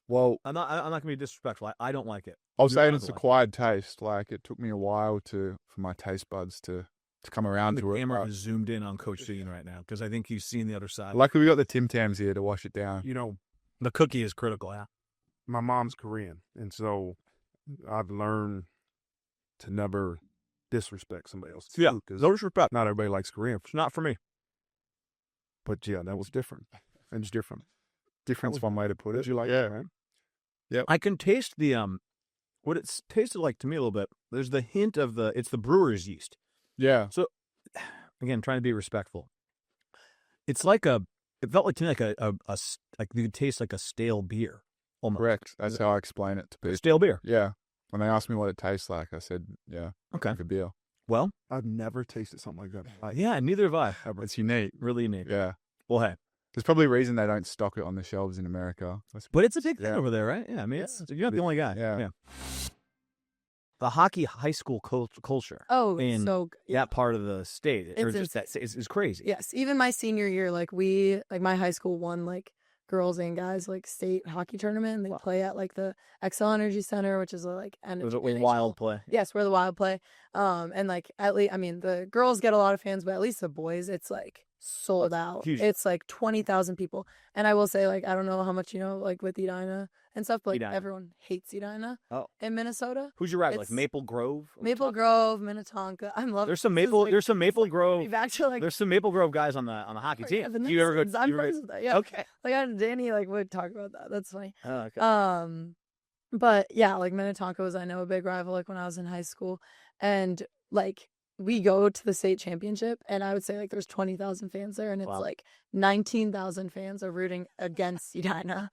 well, I'm not gonna be disrespectful. I don't like it. I was You're saying not it's gonna like acquired taste. Like it took me a while for my taste buds to come around The to it. camera But is zoomed in on Coach Dean right now because I think he's seen the other side. luckily, we got the Tim Tams here to wash it down. You know, The cookie is critical. Yeah. my mom's Korean, and so I've learned to never disrespect somebody else's Yeah. food, 'cause No disrespect. not everybody likes Korean. It's not for me. But yeah, that was different. It's different. Different's was- one way to put it. Did you like yeah, it? man? I can taste the what it's tasted like to me a little bit. There's the hint of it's the brewer's yeast. Yeah. Again, trying to be respectful. It's like it felt like to me like like you could taste like a stale beer almost. Correct. That's how I explain it to people. Stale beer. Yeah. When they asked me what it tastes like, I said, yeah, Okay. like a beer. Well, I've never tasted something like that. yeah, neither have I. Ever. It's unique. Really unique. Yeah. Well, hey, There's probably a reason they don't stock it on the shelves in America. but it's a big thing Yeah. over there, right? Yeah, I mean, you're not the only guy. Yeah. The hockey high school culture. Oh, in it's so good. that part of the state, or It's just that is crazy. Yes, even my senior year, like my high school won like girls and guys like state hockey tournament. And they Wow. play at like the XL Energy Center, which is like It was a wild play. Yes, where the wild play. And like at least, I mean, the girls get a lot of fans, but at least the boys, it's like sold out. huge. It's like 20,000 people. And I will say, like, I don't know how much you know, like with Edina and stuff, but like, Edina. everyone hates Edina Oh. in Minnesota. Who's your rival? Like It's Maple Grove? Maple Grove, Minnetonka. I'm loving. There's some Maple Grove. We've actually like There's some Maple Grove guys on the hockey team. Evan Do you ever go? Nixon's. I'm you ever friends go- with that. Yeah. Okay. Like Danny like would talk about that. That's funny. Oh, okay. But yeah, like Minnetonka was, I know, a big rival like when I was in high school. And like we go to the state championship and I would say like there's 20,000 fans there and it's Wow. like 19,000 fans are rooting against Edina.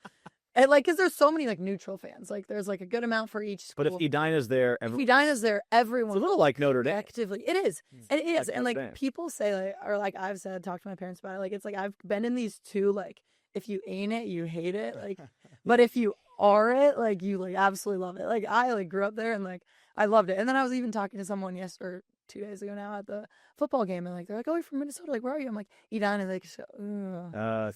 And like, cause there's so many like neutral fans. Like there's like a good amount for each school. But if Edina's there, If Edina's there, everyone it's a little like Notre Dame. actively. It is. And it is. Like And like Notre Dame. people say like, or like I've said, talk to my parents about it. Like, it's like, I've been in these two, like, if you ain't it, you hate it. Like, but if you are it, like you like absolutely love it. Like I like grew up there and like, I loved it. And then I was even talking to someone 2 days ago now at the football game. And like, they're like, oh, you're from Minnesota. Like, where are you? I'm like, Edina. Like,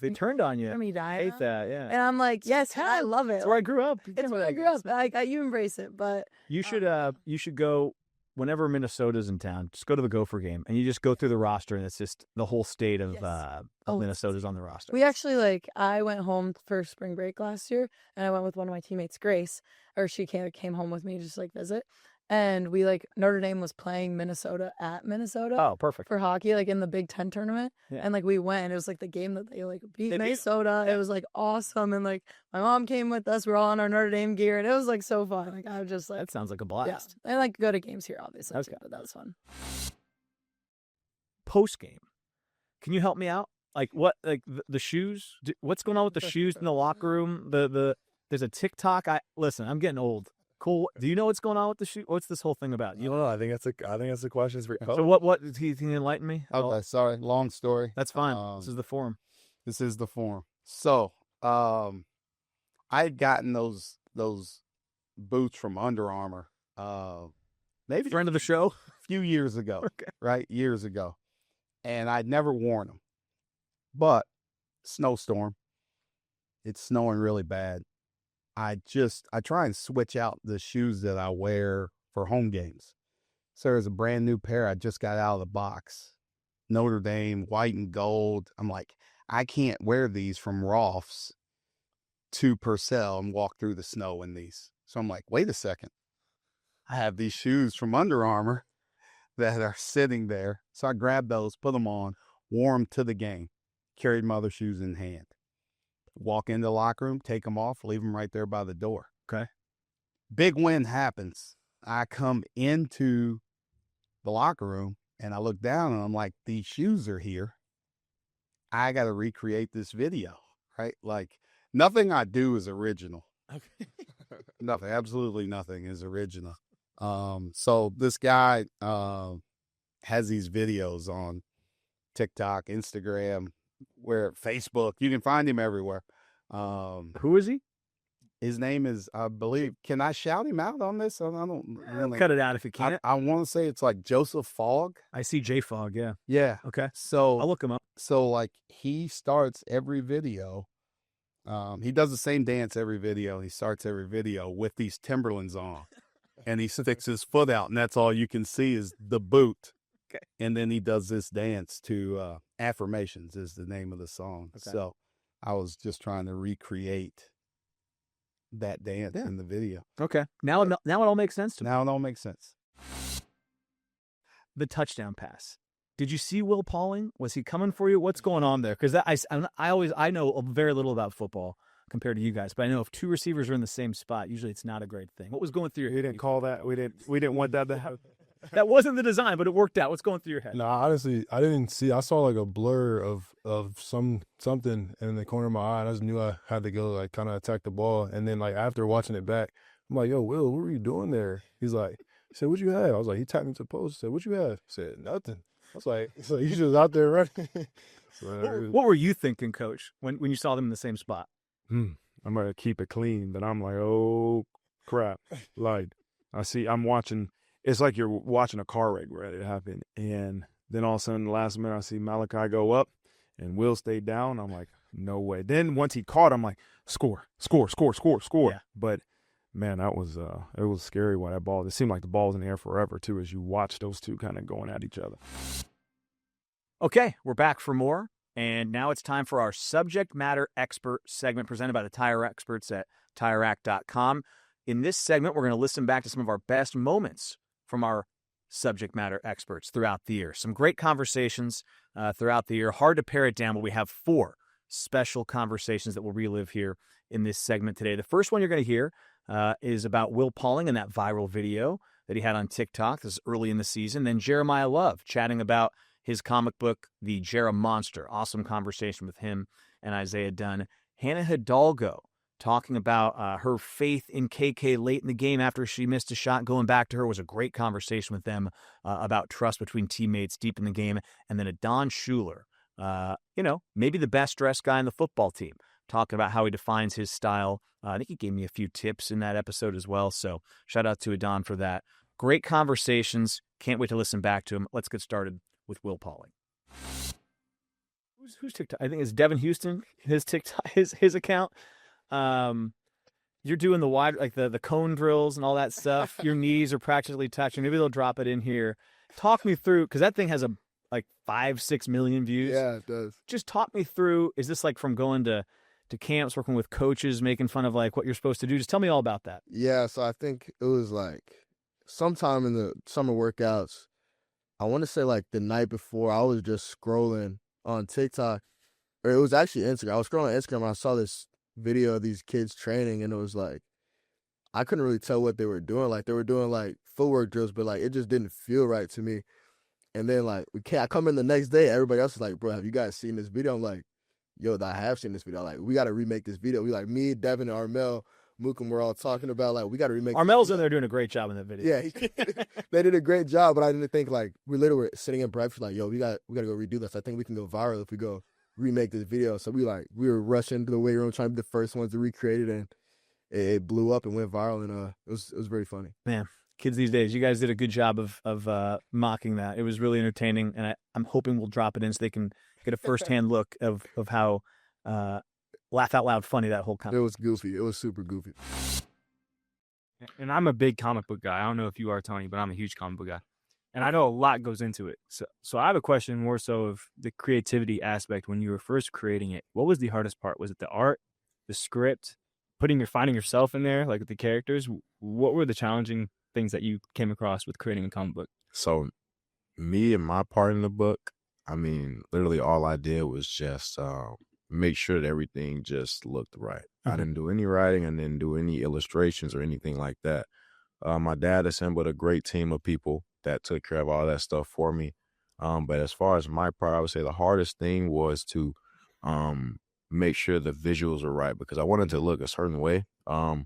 They turned on you. from Edina. I hate that. Yeah. And I'm like, yes, I love it. That's where I grew up. It's where I grew up. Like, you embrace it. But You should go whenever Minnesota's in town. Just go to the Gopher game, and you just go through the roster, and it's just the whole state of Yes. Oh, Minnesota's on the roster. we actually I went home for spring break last year and I went with one of my teammates, Grace, or she came home with me to just like visit. And we Notre Dame was playing Minnesota at Minnesota Oh, perfect. for hockey, like in the Big Ten tournament. Yeah. And like we went and it was like the game that they like beat They beat- Minnesota. It was like awesome. And like my mom came with us. We're all on our Notre Dame gear and it was like so fun. Like I was just like, That sounds like a yeah. blast. I like go to games here, obviously, Okay. too, but that was fun. Post game, can you help me out? Like what? Like the shoes? What's going on with the shoes in the locker room? There's a TikTok. Listen, I'm getting old. Cool. Do you know what's going on with the shoe? What's this whole thing about? I don't know. I think that's a question for you. So what? Can you enlighten me? Okay, sorry. Long story. That's fine. This is the forum. This is the form. So, I had gotten those boots from Under Armour, maybe Friend of the show. a few years ago, Okay. right? Years ago, and I'd never worn them. But snowstorm, it's snowing really bad. I try and switch out the shoes that I wear for home games. So there's a brand new pair I just got out of the box, Notre Dame, white and gold. I'm like, I can't wear these from Rolf's to Purcell and walk through the snow in these. So I'm like, wait a second. I have these shoes from Under Armour that are sitting there. So I grabbed those, put them on, wore them to the game, carried my other shoes in hand. Walk into the locker room, take them off, leave them right there by the door. Okay. Big win happens. I come into the locker room and I look down and I'm like, these shoes are here. I got to recreate this video, right? Like nothing I do is original. Okay. Nothing, absolutely nothing is original. So this guy has these videos on TikTok, Instagram, Facebook. You can find him everywhere. Who is he? His name is, I believe, can I shout him out on this? I don't really. Cut it out if you can. I want to say it's like Joseph Fogg. I see J Fogg. Yeah. Yeah. Okay. So I'll look him up. So like he starts every video. He does the same dance every video. He starts every video with these Timberlands on, and he sticks his foot out, and that's all you can see is the boot. Okay. And then he does this dance to Affirmations is the name of the song. Okay. So I was just trying to recreate that dance in the video. Okay. Now it all makes sense to me. Now it all makes sense. The touchdown pass. Did you see Will Pauling? Was he coming for you? What's going on there? Because I know very little about football compared to you guys, but I know if two receivers are in the same spot, usually it's not a great thing. What was going through your head? We didn't call that. We didn't want that to happen. That wasn't the design, but it worked out. What's going through your head? No, honestly, I didn't see. I saw like a blur of something in the corner of my eye. And I just knew I had to go like kind of attack the ball. And then like after watching it back, I'm like, "Yo, Will, what were you doing there?" He said, "What you have?" I was like, he tapped me to the post. He said, "What you have?" I said, "Nothing." I was like, "So you just out there running?" What were you thinking, Coach, when you saw them in the same spot? I'm gonna keep it clean, but I'm like, oh crap! Like I'm watching. It's like you're watching a car wreck ready to happen, and then all of a sudden, the last minute, I see Malachi go up, and Will stay down. I'm like, no way. Then once he caught, I'm like, score. Yeah. But man, it was scary. Why that ball? It seemed like the ball was in the air forever too, as you watch those two kind of going at each other. Okay, we're back for more, and now it's time for our subject matter expert segment presented by the tire experts at TireRack.com. In this segment, we're going to listen back to some of our best moments from our subject matter experts throughout the year. Some great conversations throughout the year. Hard to pare it down, but we have 4 special conversations that we'll relive here in this segment today. The first one you're going to hear is about Will Pauling and that viral video that he had on TikTok. This is early in the season. Then Jeremiah Love chatting about his comic book, The Jeremonstar. Awesome conversation with him and Isaiah Dunn. Hannah Hidalgo talking about her faith in KK late in the game after she missed a shot. Going back to her was a great conversation with them about trust between teammates deep in the game. And then a Don Schuler, maybe the best dressed guy in the football team, talking about how he defines his style. I think he gave me a few tips in that episode as well. So shout out to Adon for that. Great conversations. Can't wait to listen back to him. Let's get started with Will Pauling. Who's TikTok? I think it's Devin Houston, his TikTok, his account. You're doing the wide, like the cone drills and all that stuff. Your knees are practically touching. Maybe they'll drop it in here. Talk me through, because that thing has 5-6 million views. Yeah, it does. Just talk me through. Is this like from going to camps, working with coaches, making fun of like what you're supposed to do? Just tell me all about that. Yeah, so I think it was like sometime in the summer workouts. I want to say like the night before, I was just scrolling on TikTok, or it was actually Instagram. I was scrolling on Instagram and I saw this video of these kids training, and it was like, I couldn't really tell what they were doing. Like they were doing like footwork drills, but like it just didn't feel right to me. And then like I come in the next day, everybody else is like, bro, have you guys seen this video? I'm like, yo, I have seen this video. Like, we got to remake this video. We like, me, Devin, and Armel, Mookum, we're all talking about like, we got to remake. Armel's in there doing a great job in that video. Yeah, they did a great job, but I didn't think like, we literally were sitting in breakfast like, yo, we got to go redo this. I think we can go viral if we go remake this video. So we were rushing to the weight room trying to be the first ones to recreate it, and it blew up and went viral, and it was very funny. Man, kids these days, you guys did a good job of mocking that. It was really entertaining, and I'm hoping we'll drop it in so they can get a firsthand look of how laugh out loud funny that whole concept. It was goofy. It was super goofy. And I'm a big comic book guy. I don't know if you are, Tony, but I'm a huge comic book guy. And I know a lot goes into it. So I have a question more so of the creativity aspect. When you were first creating it, what was the hardest part? Was it the art, the script, finding yourself in there, like with the characters? What were the challenging things that you came across with creating a comic book? So me and my part in the book, I mean, literally all I did was just make sure that everything just looked right. I didn't do any writing. I didn't do any illustrations or anything like that. My dad assembled a great team of people that took care of all that stuff for me. But as far as my part, I would say the hardest thing was to make sure the visuals are right, because I wanted to look a certain way. Because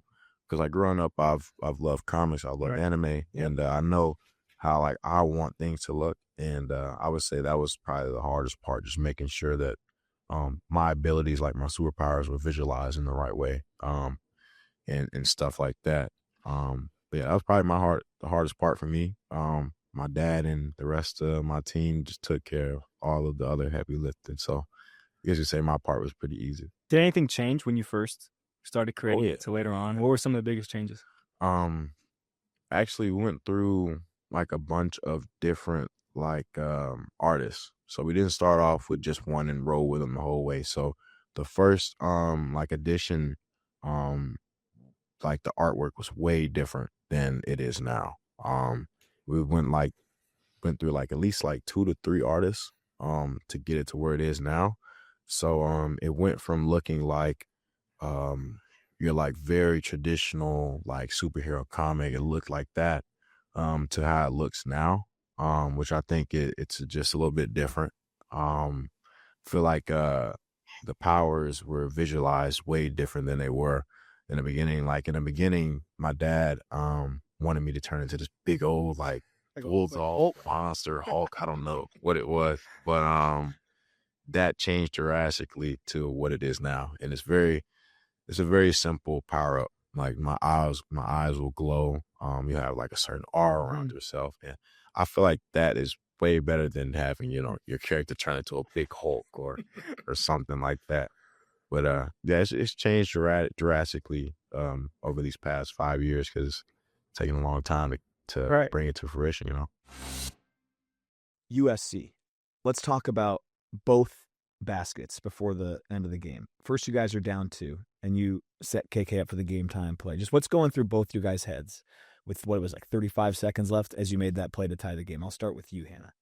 like growing up, I've loved comics, I love anime, and I know how like I want things to look. And I would say that was probably the hardest part, just making sure that my abilities, like my superpowers, were visualized in the right way, and stuff like that. But yeah, that was probably the hardest part for me. My dad and the rest of my team just took care of all of the other heavy lifting. So I guess you say my part was pretty easy. Did anything change when you first started creating yeah. it to later on? What were some of the biggest changes? Actually went through like a bunch of different like artists. So we didn't start off with just one and roll with them the whole way. So the first like edition, like the artwork was way different than it is now. We went through like at least like 2 to 3 artists to get it to where it is now. So it went from looking like your like very traditional like superhero comic, it looked like that, to how it looks now, which I think it's just a little bit different. Feel like the powers were visualized way different than they were in the beginning. Like in the beginning, my dad wanted me to turn into this big old like bulldog monster Hulk. I don't know what it was, but that changed drastically to what it is now, and it's a very simple power up. Like my eyes will glow. You have like a certain aura around yourself, and I feel like that is way better than having your character turn into a big Hulk or something like that. But yeah, it's changed drastically over these past 5 years because it's taken a long time to bring it to fruition. USC. Let's talk about both baskets before the end of the game. First, you guys are down 2, and you set KK up for the game time play. Just what's going through both you guys' heads with what it was like 35 seconds left as you made that play to tie the game? I'll start with you, Hannah.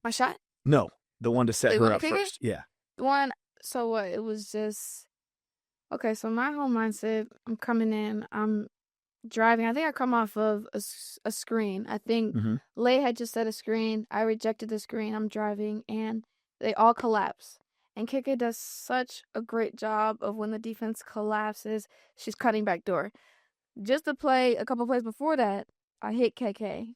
My shot? No, the one to set her up first. Yeah. The one, so what? It was just, okay, so my whole mindset, I'm coming in, I'm driving. I think I come off of a screen. I think Lay had just set a screen. I rejected the screen. I'm driving, and they all collapse. And KK does such a great job of when the defense collapses, she's cutting back door. Just a couple plays before that, I hit KK,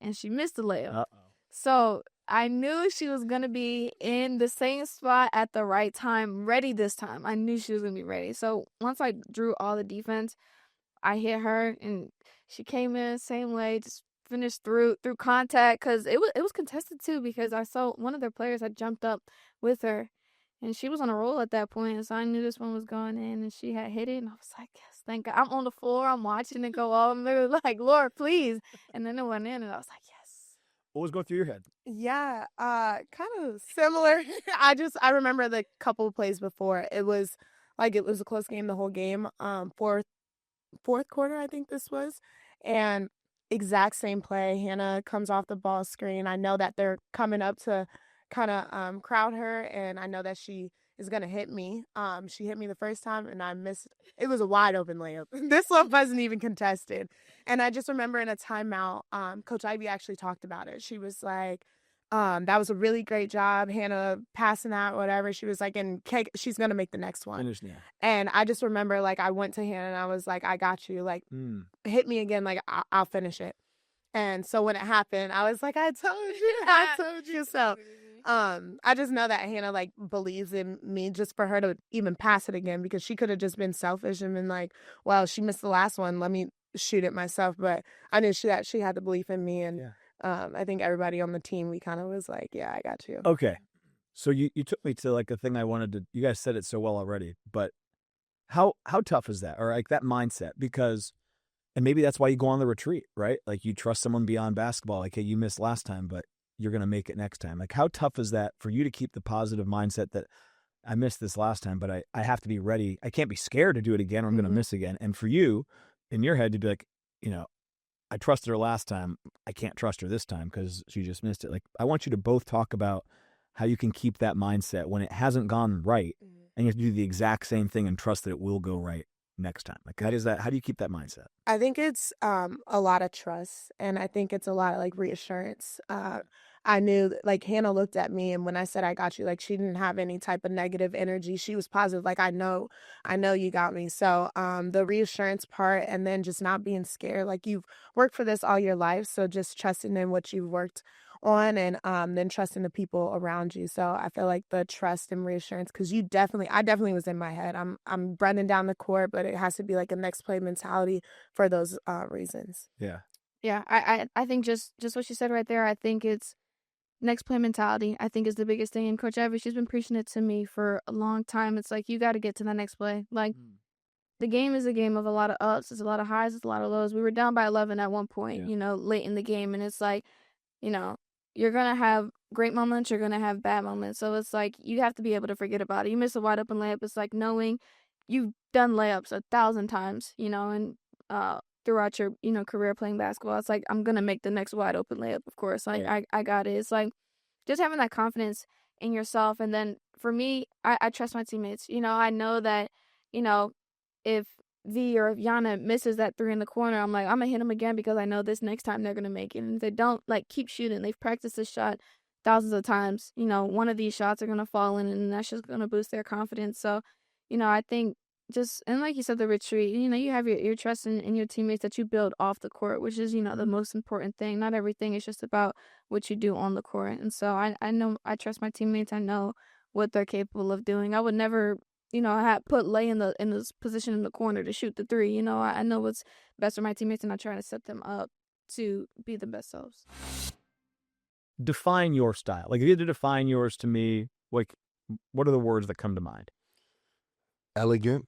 and she missed the layup. Uh-oh. So I knew she was going to be in the same spot at the right time, ready this time. I knew she was going to be ready. So once I drew all the defense, I hit her, and she came in same way, just finished through contact, because it was contested too, because I saw one of their players had jumped up with her, and she was on a roll at that point, so I knew this one was going in, and she had hit it, and I was like, yes, thank God. I'm on the floor, I'm watching it go off, and they were like, Lord, please. And then it went in, and I was like, yes. What was going through your head? Yeah, kind of similar. I remember the couple of plays before. It was a close game the whole game. Fourth quarter, I think this was, and exact same play. Hannah comes off the ball screen. I know that they're coming up to kind of crowd her, and I know that she is gonna hit me. She hit me the first time, and I missed. It was a wide open layup. This one wasn't even contested, and I just remember in a timeout, Coach Ivey actually talked about it. She was like, that was a really great job, Hannah, passing that, whatever. She was like, and she's going to make the next one. Yeah. And I just remember, like, I went to Hannah, and I was like, I got you. Like, hit me again. Like, I'll finish it. And so when it happened, I was like, I told you so. I just know that Hannah, like, believes in me just for her to even pass it again, because she could have just been selfish and been like, well, she missed the last one. Let me shoot it myself. But I knew that she had the belief in me, and I think everybody on the team, we kind of was like, yeah, I got you. Okay. So you took me to like a thing I wanted to, you guys said it so well already, but how tough is that? Or like that mindset? Because, and maybe that's why you go on the retreat, right? Like you trust someone beyond basketball. Like, hey, you missed last time, but you're going to make it next time. Like how tough is that for you to keep the positive mindset that I missed this last time, but I have to be ready. I can't be scared to do it again, or I'm going to miss again. And for you, in your head, to be like, I trusted her last time. I can't trust her this time because she just missed it. Like, I want you to both talk about how you can keep that mindset when it hasn't gone right, and you have to do the exact same thing and trust that it will go right next time. Like, how do you keep that mindset? I think it's a lot of trust, and I think it's a lot of like reassurance. I knew, like, Hannah looked at me, and when I said I got you, like, she didn't have any type of negative energy. She was positive, like, I know you got me. So the reassurance part, and then just not being scared, like, you've worked for this all your life, so just trusting in what you've worked on, and then trusting the people around you. So I feel like the trust and reassurance, because I definitely was in my head. I'm running down the court, but it has to be like a next play mentality for those reasons. Yeah. Yeah, I think just what you said right there, I think it's next play mentality, I think, is the biggest thing. And Coach Ivey, she's been preaching it to me for a long time. It's like, you got to get to the next play. Like, the game is a game of a lot of ups. There's a lot of highs. There's a lot of lows. We were down by 11 at one point, late in the game. And it's like, you're going to have great moments. You're going to have bad moments. So it's like, you have to be able to forget about it. You miss a wide open layup. It's like knowing you've done layups 1,000 times, and throughout your, career playing basketball. It's like, I'm going to make the next wide open layup, of course. Like, I got it. It's like just having that confidence in yourself. And then for me, I trust my teammates. I know that, if V or if Yana misses that 3 in the corner, I'm like, I'm going to hit them again, because I know this next time they're going to make it. And if they don't, like, keep shooting. They've practiced this shot thousands of times. One of these shots are going to fall in, and that's just going to boost their confidence. So, I think and like you said, the retreat, you have your trust in your teammates that you build off the court, which is, the most important thing. Not everything is just about what you do on the court. And so I know I trust my teammates. I know what they're capable of doing. I would never, put Lay in this position in the corner to shoot the 3. I know what's best for my teammates, and I try to set them up to be the best selves. Define your style. Like, if you had to define yours to me, like, what are the words that come to mind? Elegant.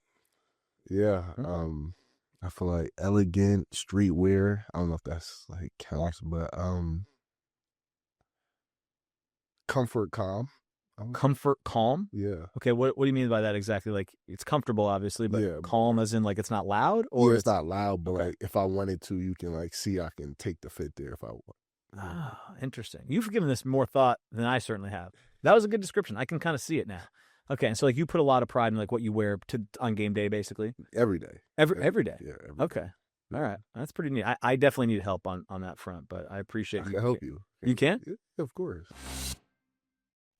Yeah. I feel like elegant, streetwear. I don't know if that's like counts, but comfort, calm. Comfort, calm? Yeah. Okay, what do you mean by that exactly? Like, it's comfortable, obviously, but calm as in, like, it's not loud? Or it's not loud, but like, if I wanted to, you can like see I can take the fit there if I want. Ah, interesting. You've given this more thought than I certainly have. That was a good description. I can kind of see it now. Okay, and so like you put a lot of pride in like what you wear on game day, basically. Every day. Every day. Yeah. Okay. All right. That's pretty neat. I definitely need help on that front, but I appreciate I can help you. You can? Yeah, of course.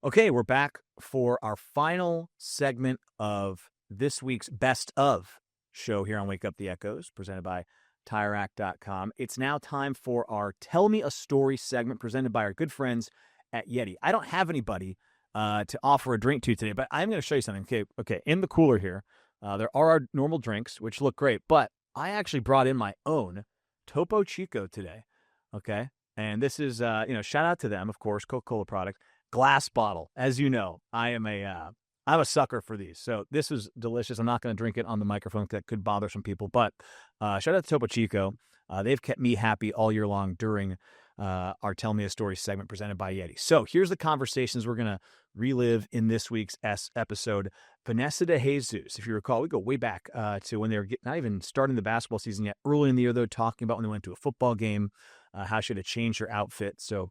Okay, we're back for our final segment of this week's Best Of show here on Wake Up the Echoes, presented by TireRack.com. It's now time for our Tell Me a Story segment, presented by our good friends at Yeti. I don't have anybody to offer a drink to today, but I'm going to show you something. Okay. In the cooler here, there are our normal drinks, which look great, but I actually brought in my own Topo Chico today. Okay. And this is, shout out to them, of course, Coca-Cola product, glass bottle. As you know, I'm a sucker for these. So this is delicious. I'm not going to drink it on the microphone because that could bother some people, but shout out to Topo Chico. They've kept me happy all year long during our Tell Me a Story segment presented by Yeti. So here's the conversations we're going to relive in this week's episode. Vanessa de Jesus, if you recall, we go way back to when they were not even starting the basketball season yet. Early in the year, though, talking about when they went to a football game, how she had to change her outfit. So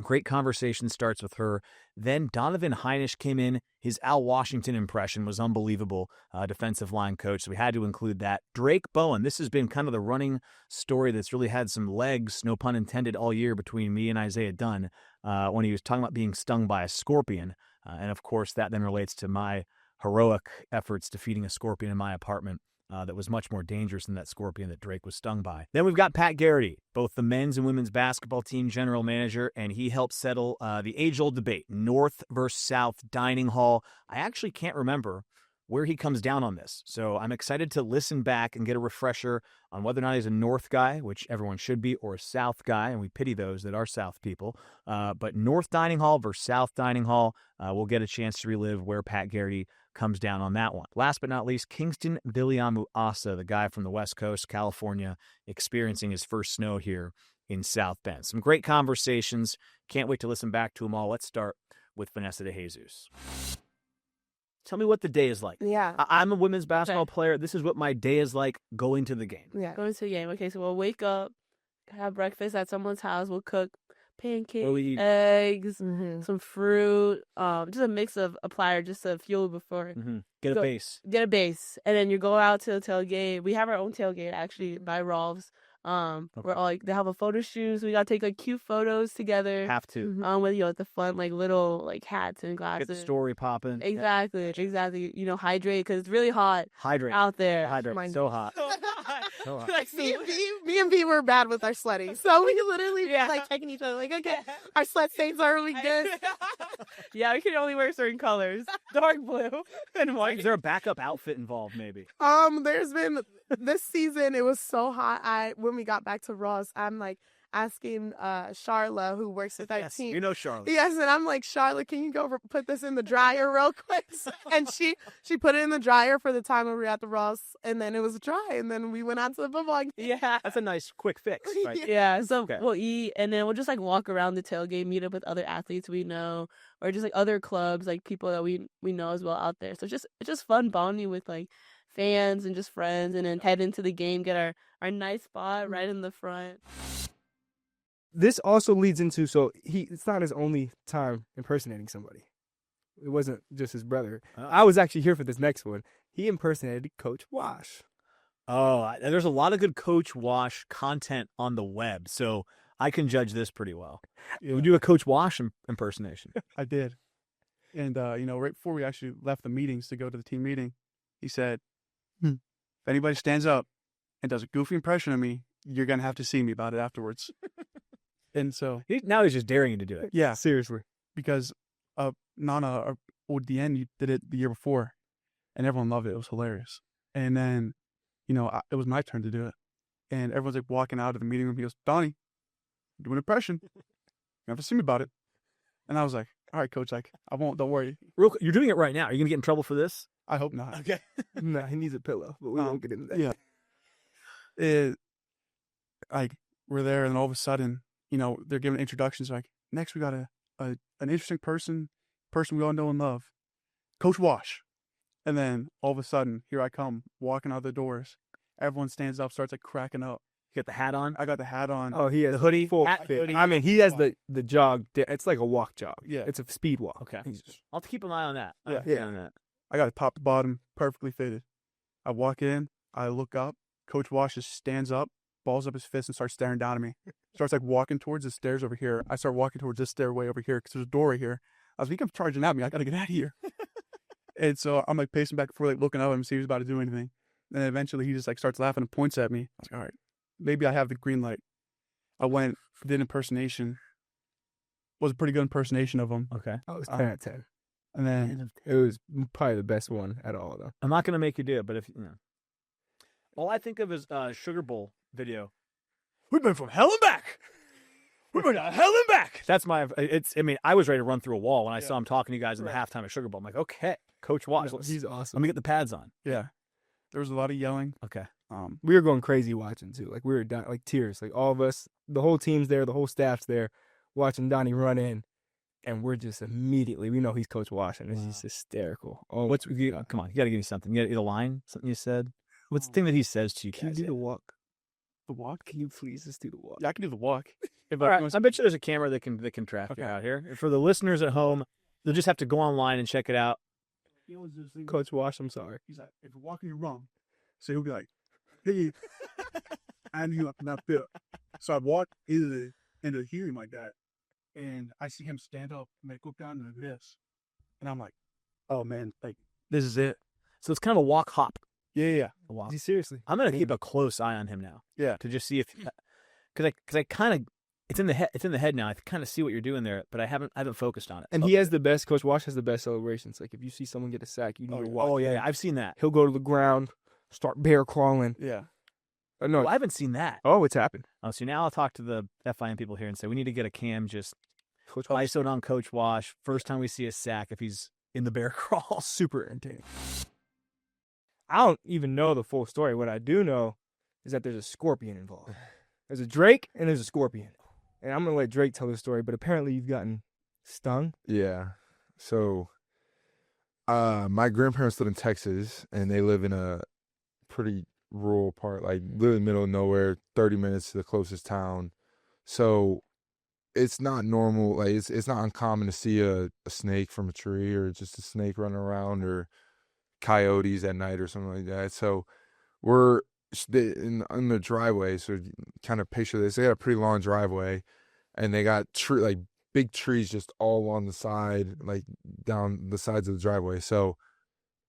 great conversation starts with her. Then Donovan Heinisch came in. His Al Washington impression was unbelievable, defensive line coach. So we had to include that. Drake Bowen, this has been kind of the running story that's really had some legs, no pun intended, all year between me and Isaiah Dunn when he was talking about being stung by a scorpion. And of course, that then relates to my heroic efforts defeating a scorpion in my apartment. That was much more dangerous than that scorpion that Drake was stung by. Then we've got Pat Garrity, both the men's and women's basketball team general manager, and he helped settle the age-old debate, North versus South dining hall. I actually can't remember where he comes down on this, so I'm excited to listen back and get a refresher on whether or not he's a North guy, which everyone should be, or a South guy, and we pity those that are South people. But North dining hall versus South dining hall, we'll get a chance to relive where Pat Garrity comes down on that one. Last but not least, Kingston Viliamu-Asa, the guy from the West Coast, California, experiencing his first snow here in South Bend. Some great conversations. Can't wait to listen back to them all. Let's start with Vanessa de Jesus. Tell me what the day is like. Yeah. I'm a women's basketball player. This is what my day is like going to the game. Yeah. Going to the game. Okay, so we'll wake up, have breakfast at someone's house. We'll cook pancakes, eggs, some fruit, just a mix of a platter just to fuel before. Get a base. Get a base. And then you go out to the tailgate. We have our own tailgate, actually, by Rolf's. We're all like, they have a photo shoot, so we got to take like cute photos together. Have to. With the fun like little like hats and glasses. Get the story popping. Exactly. Hydrate because it's really hot. Hydrate out there. Hydrate. So hot. So hot. Like me and B were bad with our sweating, so we literally like checking each other. Like, okay, our sweat stains are really good. Yeah, we can only wear certain colors: dark blue and white. Is there a backup outfit involved? Maybe. There's been this season. It was so hot. When we got back to Ross, I'm like asking Charla, who works with our team. You know Charla. Yes, and I'm like, Charla, can you go put this in the dryer real quick? And she put it in the dryer for the time when we were at the Ross, and then it was dry, and then we went out to the football game. Yeah, that's a nice quick fix, right? Yeah, so we'll eat, and then we'll just like walk around the tailgate, meet up with other athletes we know, or just like other clubs, like people that we know as well out there. So it's just fun bonding with like fans and just friends, and then head into the game, get our nice spot right in the front. This also leads into, so it's not his only time impersonating somebody. It wasn't just his brother. I was actually here for this next one. He impersonated Coach Wash. Oh, there's a lot of good Coach Wash content on the web, so I can judge this pretty well. Yeah. We do a Coach Wash impersonation. I did. And, right before we actually left the meetings to go to the team meeting, he said, if anybody stands up and does a goofy impression of me, you're going to have to see me about it afterwards. And so now he's just daring you to do it. Yeah, seriously, because Nana or ODN, you did it the year before, and everyone loved it. It was hilarious. And then, it was my turn to do it, and everyone's like walking out of the meeting room. He goes, "Donnie, do an impression. You have to see me about it." And I was like, "All right, coach. Like, I won't. Don't worry." You're doing it right now. Are you gonna get in trouble for this? I hope not. Okay. Nah, he needs a pillow, but we won't get into that. Yeah. We're there, and all of a sudden, they're giving introductions. Like, next we got an interesting person we all know and love, Coach Wash. And then all of a sudden, here I come, walking out the doors. Everyone stands up, starts like cracking up. You got the hat on? I got the hat on. Oh, he has the hoodie, full hat, fit. hoodie. I mean, he has the jog. It's like a walk jog. Yeah. It's a speed walk. Okay. I'll have to keep an eye on that. Yeah. On that. I got it top to bottom, perfectly fitted. I walk in, I look up. Coach Wash just stands up, balls up his fist, and starts staring down at me. Starts like walking towards the stairs over here. I start walking towards this stairway over here because there's a door right here. I was like, "I'm charging at me. I got to get out of here." And so I'm like pacing back and forth, like looking up at him, see if he's about to do anything. And then eventually he just like starts laughing and points at me. I was like, "All right, maybe I have the green light." I went, did impersonation. Was a pretty good impersonation of him. Okay. I was 10 out of 10. And then it was probably the best one at all, though. I'm not gonna make you do it, but if all I think of is Sugar Bowl video. We've been from hell and back. We've been to hell and back. That's my. I was ready to run through a wall when I saw him talking to you guys in the halftime at Sugar Bowl. I'm like, okay, Coach Wash. He's awesome. Let me get the pads on. Yeah, there was a lot of yelling. Okay. We were going crazy watching too. Like we were down, like tears. Like all of us, the whole team's there, the whole staff's there, watching Donnie run in, and we're just immediately we know he's Coach Wash, and it's just hysterical. Oh, come on, you got to give me something. You got a line, something you said. What's the thing that he says to you? Can you do the walk? The walk? Can you please just do the walk? Yeah, I can do the walk. All right. I bet you there's a camera that can track you out here. For the listeners at home, they'll just have to go online and check it out. Coach Wash, I'm sorry. He's like, if you're walking, you're wrong. So he'll be like, "Hey," and you up in that bit. So I walk into the hearing like that, and I see him stand up and look down into this, and I'm like, "Oh man, like this is it." So it's kind of a walk hop. Yeah. A walk. Seriously, I'm gonna keep a close eye on him now. Yeah, to just see if, because I kind of. It's in the head. It's in the head now. I kind of see what you're doing there, but I haven't focused on it. And he has the best. Coach Wash has the best celebrations. Like if you see someone get a sack, you need to walk. Oh yeah, I've seen that. He'll go to the ground, start bear crawling. Yeah. No, I haven't seen that. Oh, it's happened. Oh, so now I'll talk to the FIM people here and say we need to get a cam just ISO'd on Coach Wash. First time we see a sack, if he's in the bear crawl, super entertaining. I don't even know the full story. What I do know is that there's a scorpion involved. There's a drake and there's a scorpion. And I'm going to let Drake tell the story, but apparently you've gotten stung. Yeah. So my grandparents live in Texas, and they live in a pretty rural part, like live in the middle of nowhere, 30 minutes to the closest town. So it's not normal. Like it's not uncommon to see a snake from a tree or just a snake running around or coyotes at night or something like that. So we're in the driveway. So kind of picture this: they got a pretty long driveway, and they got like big trees just all along the side, like down the sides of the driveway. So,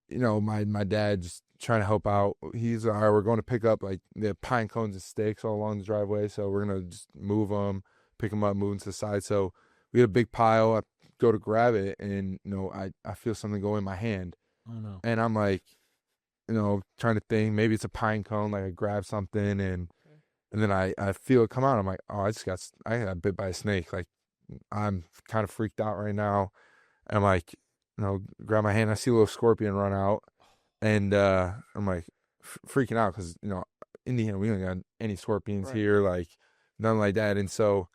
my dad's trying to help out. He's all right. We're going to pick up like the pine cones and stakes all along the driveway. So we're gonna just move them, pick them up, move them to the side. So we had a big pile. I go to grab it, and I feel something go in my hand. Oh no! And I'm like, trying to think maybe it's a pine cone. Like I grab something, and then I feel it come out. I'm like, oh, I got bit by a snake. Like I'm kind of freaked out right now. And I'm like, grab my hand. I see a little scorpion run out, and I'm like freaking out because Indiana, we don't got any scorpions here, like nothing like that. And so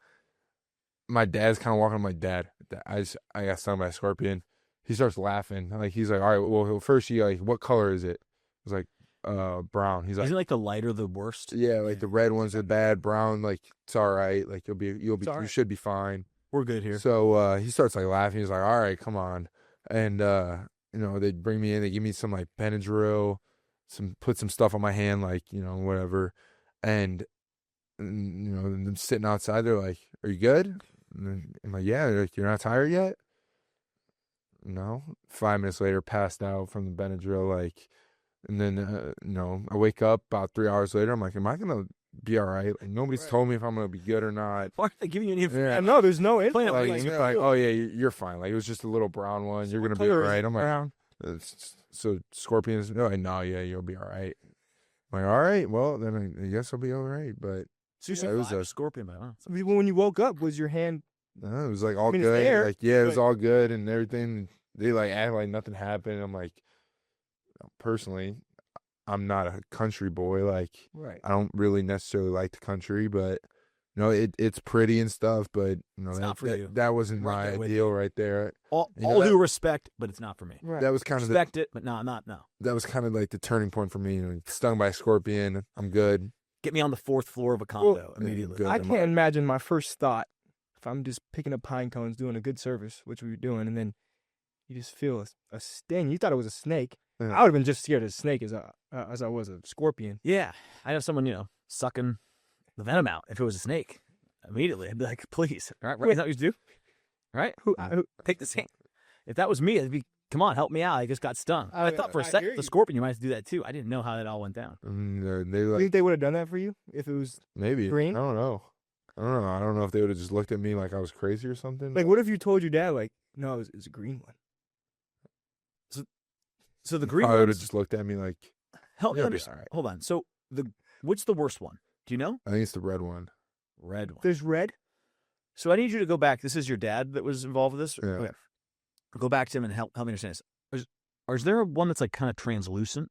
my dad's kind of walking. I'm like, Dad, I got stung by a scorpion. He starts laughing. Like he's like, all right, well, first he like, what color is it? I was like, brown. He's like, isn't like the lighter the worst? Yeah, like the red ones are bad. Brown, like it's all right. Like you should be fine. We're good here. So he starts like laughing. He's like, all right, come on. And they bring me in. They give me some like Benadryl, put some stuff on my hand, like whatever. And them sitting outside, they're like, "Are you good?" And I'm like, "Yeah." They're like, "You're not tired yet?" No. 5 minutes later, passed out from the Benadryl, like, and then I wake up about 3 hours later. I'm like, "Am I gonna be all right?" Like nobody's told me if I'm gonna be good or not. Why are they giving you any information? Yeah. No, there's no info. Like, oh yeah, you're fine. Like it was just a little brown one. You're gonna be all right. I'm like, so scorpions. No, yeah, you'll be all right. I'm like, all right, well then I guess I'll be all right. But so it was a scorpion. When you woke up, was your hand? No, it was like all good. Like yeah, it was all good and everything. They like act like nothing happened. I'm like, personally, I'm not a country boy. Like, I don't really necessarily like the country, but it's pretty and stuff. But it's not for you. That wasn't my ideal right there. All due respect, but it's not for me. That was kind of respect it, but no. That was kind of like the turning point for me. Stung by a scorpion. I'm good. Get me on the 4th floor of a condo immediately. I can't imagine my first thought if I'm just picking up pine cones, doing a good service, which we were doing, and then you just feel a sting. You thought it was a snake. Yeah. I would have been just scared of a snake as I was a scorpion. Yeah, I know someone sucking the venom out. If it was a snake, immediately I'd be like, please, all right, is that what you do? All right, who take this hand? If that was me, I'd be, come on, help me out. I just got stung. I thought for a second the scorpion, you might have to do that too. I didn't know how that all went down. You think they would have done that for you if it was maybe green? I don't know. I don't know if they would have just looked at me like I was crazy or something. Like, what if you told your dad, like, no, it's a green one? So the green one would have ones, just looked at me like, help me understand. Right. Hold on. So what's the worst one? Do you know? I think it's the red one. Red one. There's red? So I need you to go back. This is your dad that was involved with this? Yeah. Okay. Go back to him and help me understand this. Is there one that's like kind of translucent?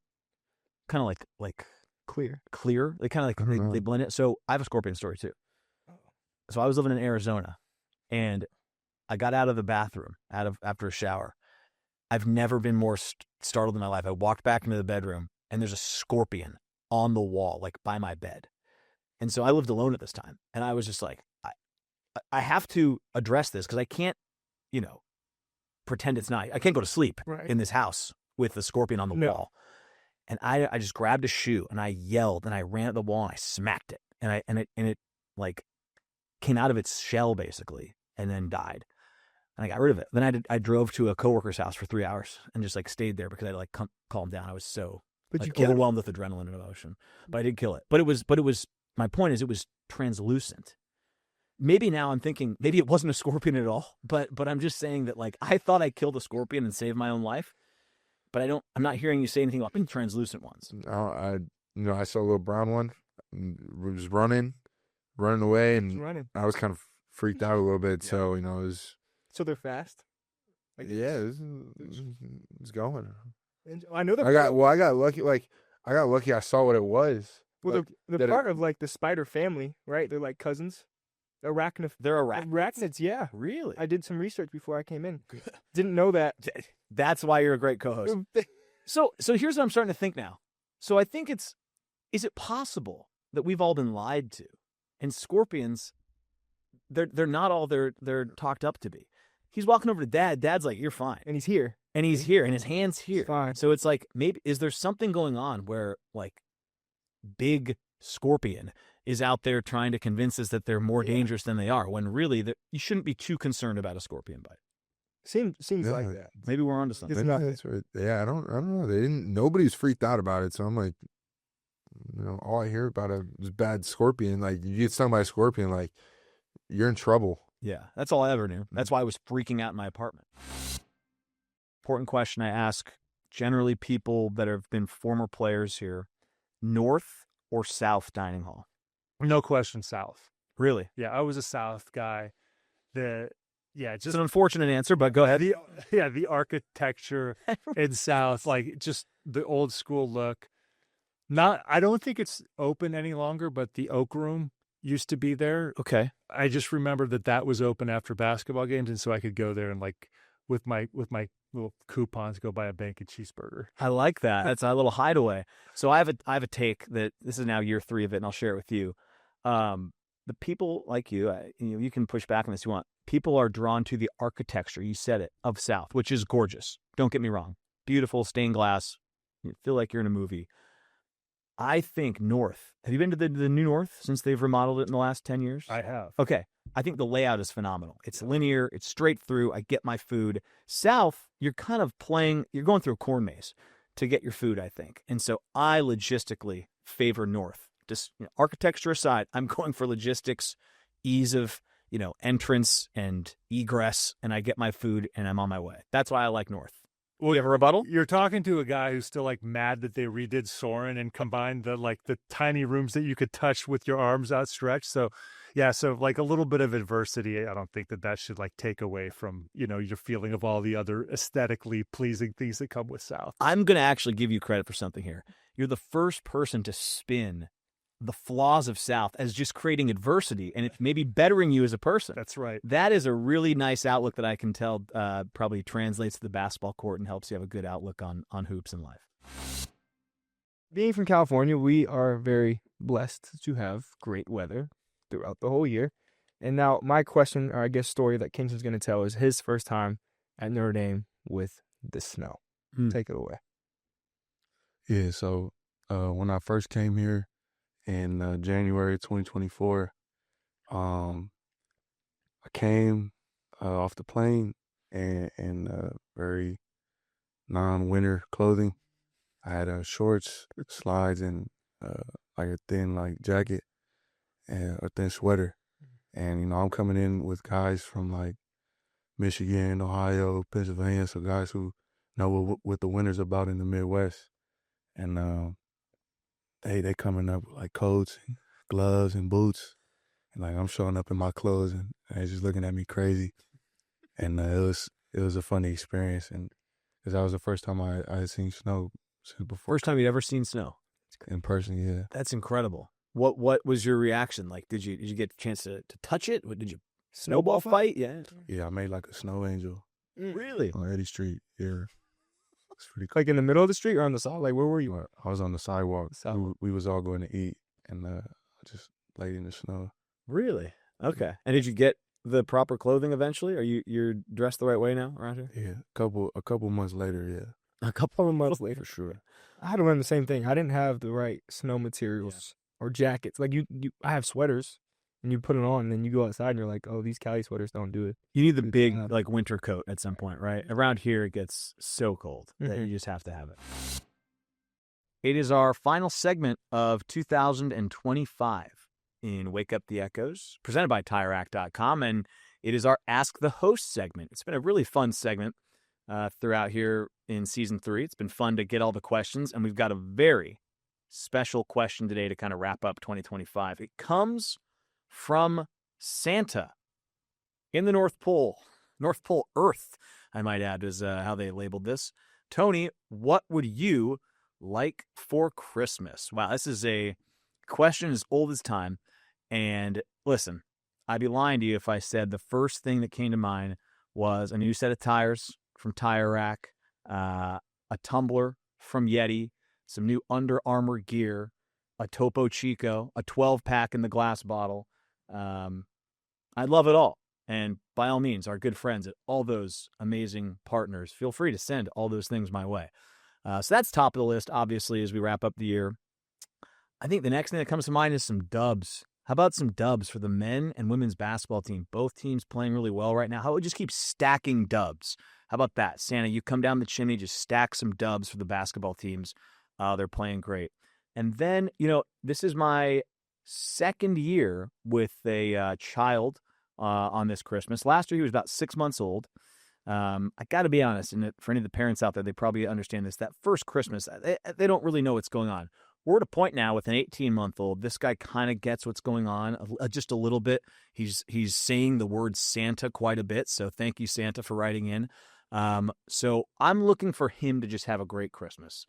Kind of like clear? Clear? They kind of like, they blend it. So I have a scorpion story too. So I was living in Arizona and I got out of the bathroom after a shower. I've never been more startled in my life. I walked back into the bedroom and there's a scorpion on the wall, like by my bed. And so I lived alone at this time. And I was just like, I have to address this because I can't, pretend it's not. I can't go to sleep in this house with the scorpion on the wall. And I just grabbed a shoe and I yelled and I ran at the wall and I smacked it. And it like came out of its shell basically and then died. And I got rid of it. Then I drove to a coworker's house for 3 hours and just like stayed there because I had to like calm down. I was so overwhelmed with adrenaline and emotion. But I did kill it. But it was my point is it was translucent. Maybe now I'm thinking maybe it wasn't a scorpion at all. But I'm just saying that like I thought I killed a scorpion and saved my own life. But I'm not hearing you say anything about translucent ones. I saw a little brown one. Was running away, and I was kind of freaked out a little bit. Yeah. So it was. So they're fast. Like, yeah, it's going. I know I got lucky. Like I got lucky. I saw what it was. Well, they're part of like the spider family, right? They're like cousins. They're arachnids. Arachnids, yeah. Really? I did some research before I came in. Didn't know that. That's why you're a great co-host. So here's what I'm starting to think now. So I think is it possible that we've all been lied to? And scorpions, they're not all they're talked up to be. He's walking over to Dad. Dad's like, "You're fine," and he's here, and his hand's here. He's fine. So it's like maybe is there something going on where like big scorpion is out there trying to convince us that they're more dangerous than they are, when really you shouldn't be too concerned about a scorpion bite. Seems like that. Maybe we're onto something. It's not. That's right. Yeah, I don't know. Nobody's freaked out about it, so I'm like, all I hear about it is bad scorpion. Like, you get stung by a scorpion, like, you're in trouble. Yeah, that's all I ever knew. That's why I was freaking out in my apartment. Important question I ask generally people that have been former players here: North or South dining hall? No question, South. Really? Yeah, I was a South guy. It's an unfortunate answer, but go ahead. The architecture in South, like just the old school look. I don't think it's open any longer, but the Oak Room used to be there. Okay. I just remember that was open after basketball games, and so I could go there and like with my little coupons go buy a bacon cheeseburger. I like that. That's a little hideaway. So I have a take that this is now year 3 of it, and I'll share it with you. The people like you, you can push back on this if you want. People are drawn to the architecture, you said it, of South, which is gorgeous. Don't get me wrong. Beautiful stained glass. You feel like you're in a movie. I think North. Have you been to the new North since they've remodeled it in the last 10 years? I have. Okay. I think the layout is phenomenal. It's linear. It's straight through. I get my food. South, you're kind of you're going through a corn maze to get your food, I think. And so I logistically favor North. Just architecture aside, I'm going for logistics, ease of entrance and egress, and I get my food and I'm on my way. That's why I like North. Well, you have a rebuttal? You're talking to a guy who's still like mad that they redid Soarin' and combined the tiny rooms that you could touch with your arms outstretched. So yeah, so like a little bit of adversity, I don't think that should like take away from, your feeling of all the other aesthetically pleasing things that come with South. I'm going to actually give you credit for something here. You're the first person to spin the flaws of South as just creating adversity, and it's maybe bettering you as a person. That's right. That is a really nice outlook that I can tell probably translates to the basketball court and helps you have a good outlook on hoops in life. Being from California, we are very blessed to have great weather throughout the whole year. And now my question, or I guess story that Kingston's going to tell, is his first time at Notre Dame with the snow. Take it away. Yeah, so when I first came here in January 2024, I came off the plane in very non-winter clothing. I had shorts, slides, and like a thin jacket and a thin sweater. And I'm coming in with guys from like Michigan, Ohio, Pennsylvania, so guys who know what the winter's about in the Midwest. And they coming up with like coats and gloves and boots, and like I'm showing up in my clothes, and they're just looking at me crazy. And it was a funny experience, and because that was the first time I had seen snow since before. First time you'd ever seen snow in person, yeah. That's incredible. What was your reaction like? Did you get a chance to touch it? Did you snowball fight? Yeah. Yeah, I made like a snow angel. Really? On Eddie Street. Yeah. It's pretty cool. Like in the middle of the street or on the side? Like, where were you? I was on the sidewalk. We was all going to eat, and I just laid in the snow. Really? Okay. And did you get the proper clothing eventually? Are you're dressed the right way now around here? Yeah. A couple months later, yeah. A couple of months later. For sure. I had to learn the same thing. I didn't have the right snow materials or jackets. Like I have sweaters, and you put it on, and then you go outside, and you're like, oh, these Cali sweaters don't do it. You need the big winter coat at some point, right? Around here, it gets so cold that you just have to have it. It is our final segment of 2025 in Wake Up the Echoes, presented by TireRack.com, and it is our Ask the Host segment. It's been a really fun segment throughout here in Season 3. It's been fun to get all the questions, and we've got a very special question today to kind of wrap up 2025. It comes from Santa in the North Pole Earth, I might add, is how they labeled this. Tony, what would you like for Christmas? Wow, this is a question as old as time. And listen, I'd be lying to you if I said the first thing that came to mind was a new set of tires from Tire Rack, a tumbler from Yeti, some new Under Armour gear, a Topo Chico, a 12-pack in the glass bottle. I'd love it all. And by all means, our good friends at all those amazing partners, feel free to send all those things my way. So that's top of the list, obviously, as we wrap up the year. I think the next thing that comes to mind is some dubs. How about some dubs for the men and women's basketball team? Both teams playing really well right now. How about we just keep stacking dubs? How about that? Santa, you come down the chimney, just stack some dubs for the basketball teams. They're playing great. And then, this is my second year with a child on this Christmas. Last year, he was about 6 months old. I got to be honest, and for any of the parents out there, they probably understand this. That first Christmas, they don't really know what's going on. We're at a point now with an 18-month-old. This guy kind of gets what's going on just a little bit. He's saying the word Santa quite a bit, so thank you, Santa, for writing in. So I'm looking for him to just have a great Christmas.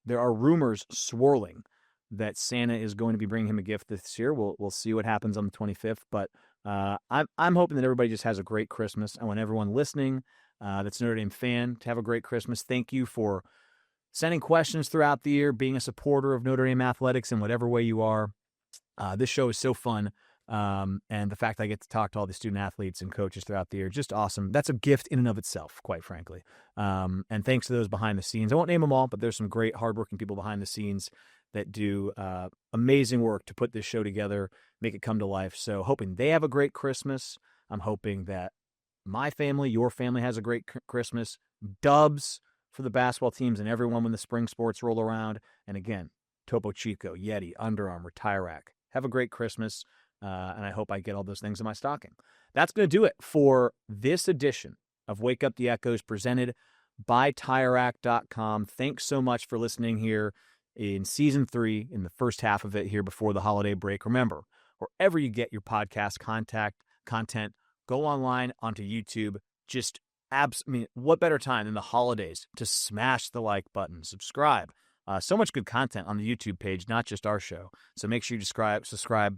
There are rumors swirling that Santa is going to be bringing him a gift this year. We'll see what happens on the 25th, but I'm hoping that everybody just has a great Christmas. I want everyone listening that's a Notre Dame fan to have a great Christmas. Thank you for sending questions throughout the year, being a supporter of Notre Dame athletics in whatever way you are. This show is so fun. And the fact that I get to talk to all the student athletes and coaches throughout the year, just awesome. That's a gift in and of itself, quite frankly. And thanks to those behind the scenes. I won't name them all, but there's some great hardworking people behind the scenes that do amazing work to put this show together, make it come to life. So hoping they have a great Christmas. I'm hoping that my family, your family has a great Christmas. Dubs for the basketball teams and everyone when the spring sports roll around. And again, Topo Chico, Yeti, Under Armour, Tyrac. Have a great Christmas. And I hope I get all those things in my stocking. That's going to do it for this edition of Wake Up the Echoes presented by TireRack.com. Thanks so much for listening here in Season 3, in the first half of it here before the holiday break. Remember, wherever you get your podcast content, go online onto YouTube. What better time than the holidays to smash the like button, subscribe. So much good content on the YouTube page, not just our show. So make sure you subscribe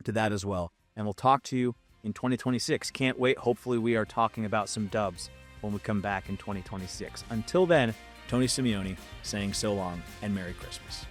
to that as well. And we'll talk to you in 2026. Can't wait. Hopefully we are talking about some dubs when we come back in 2026. Until then, Tony Simeone saying so long and Merry Christmas.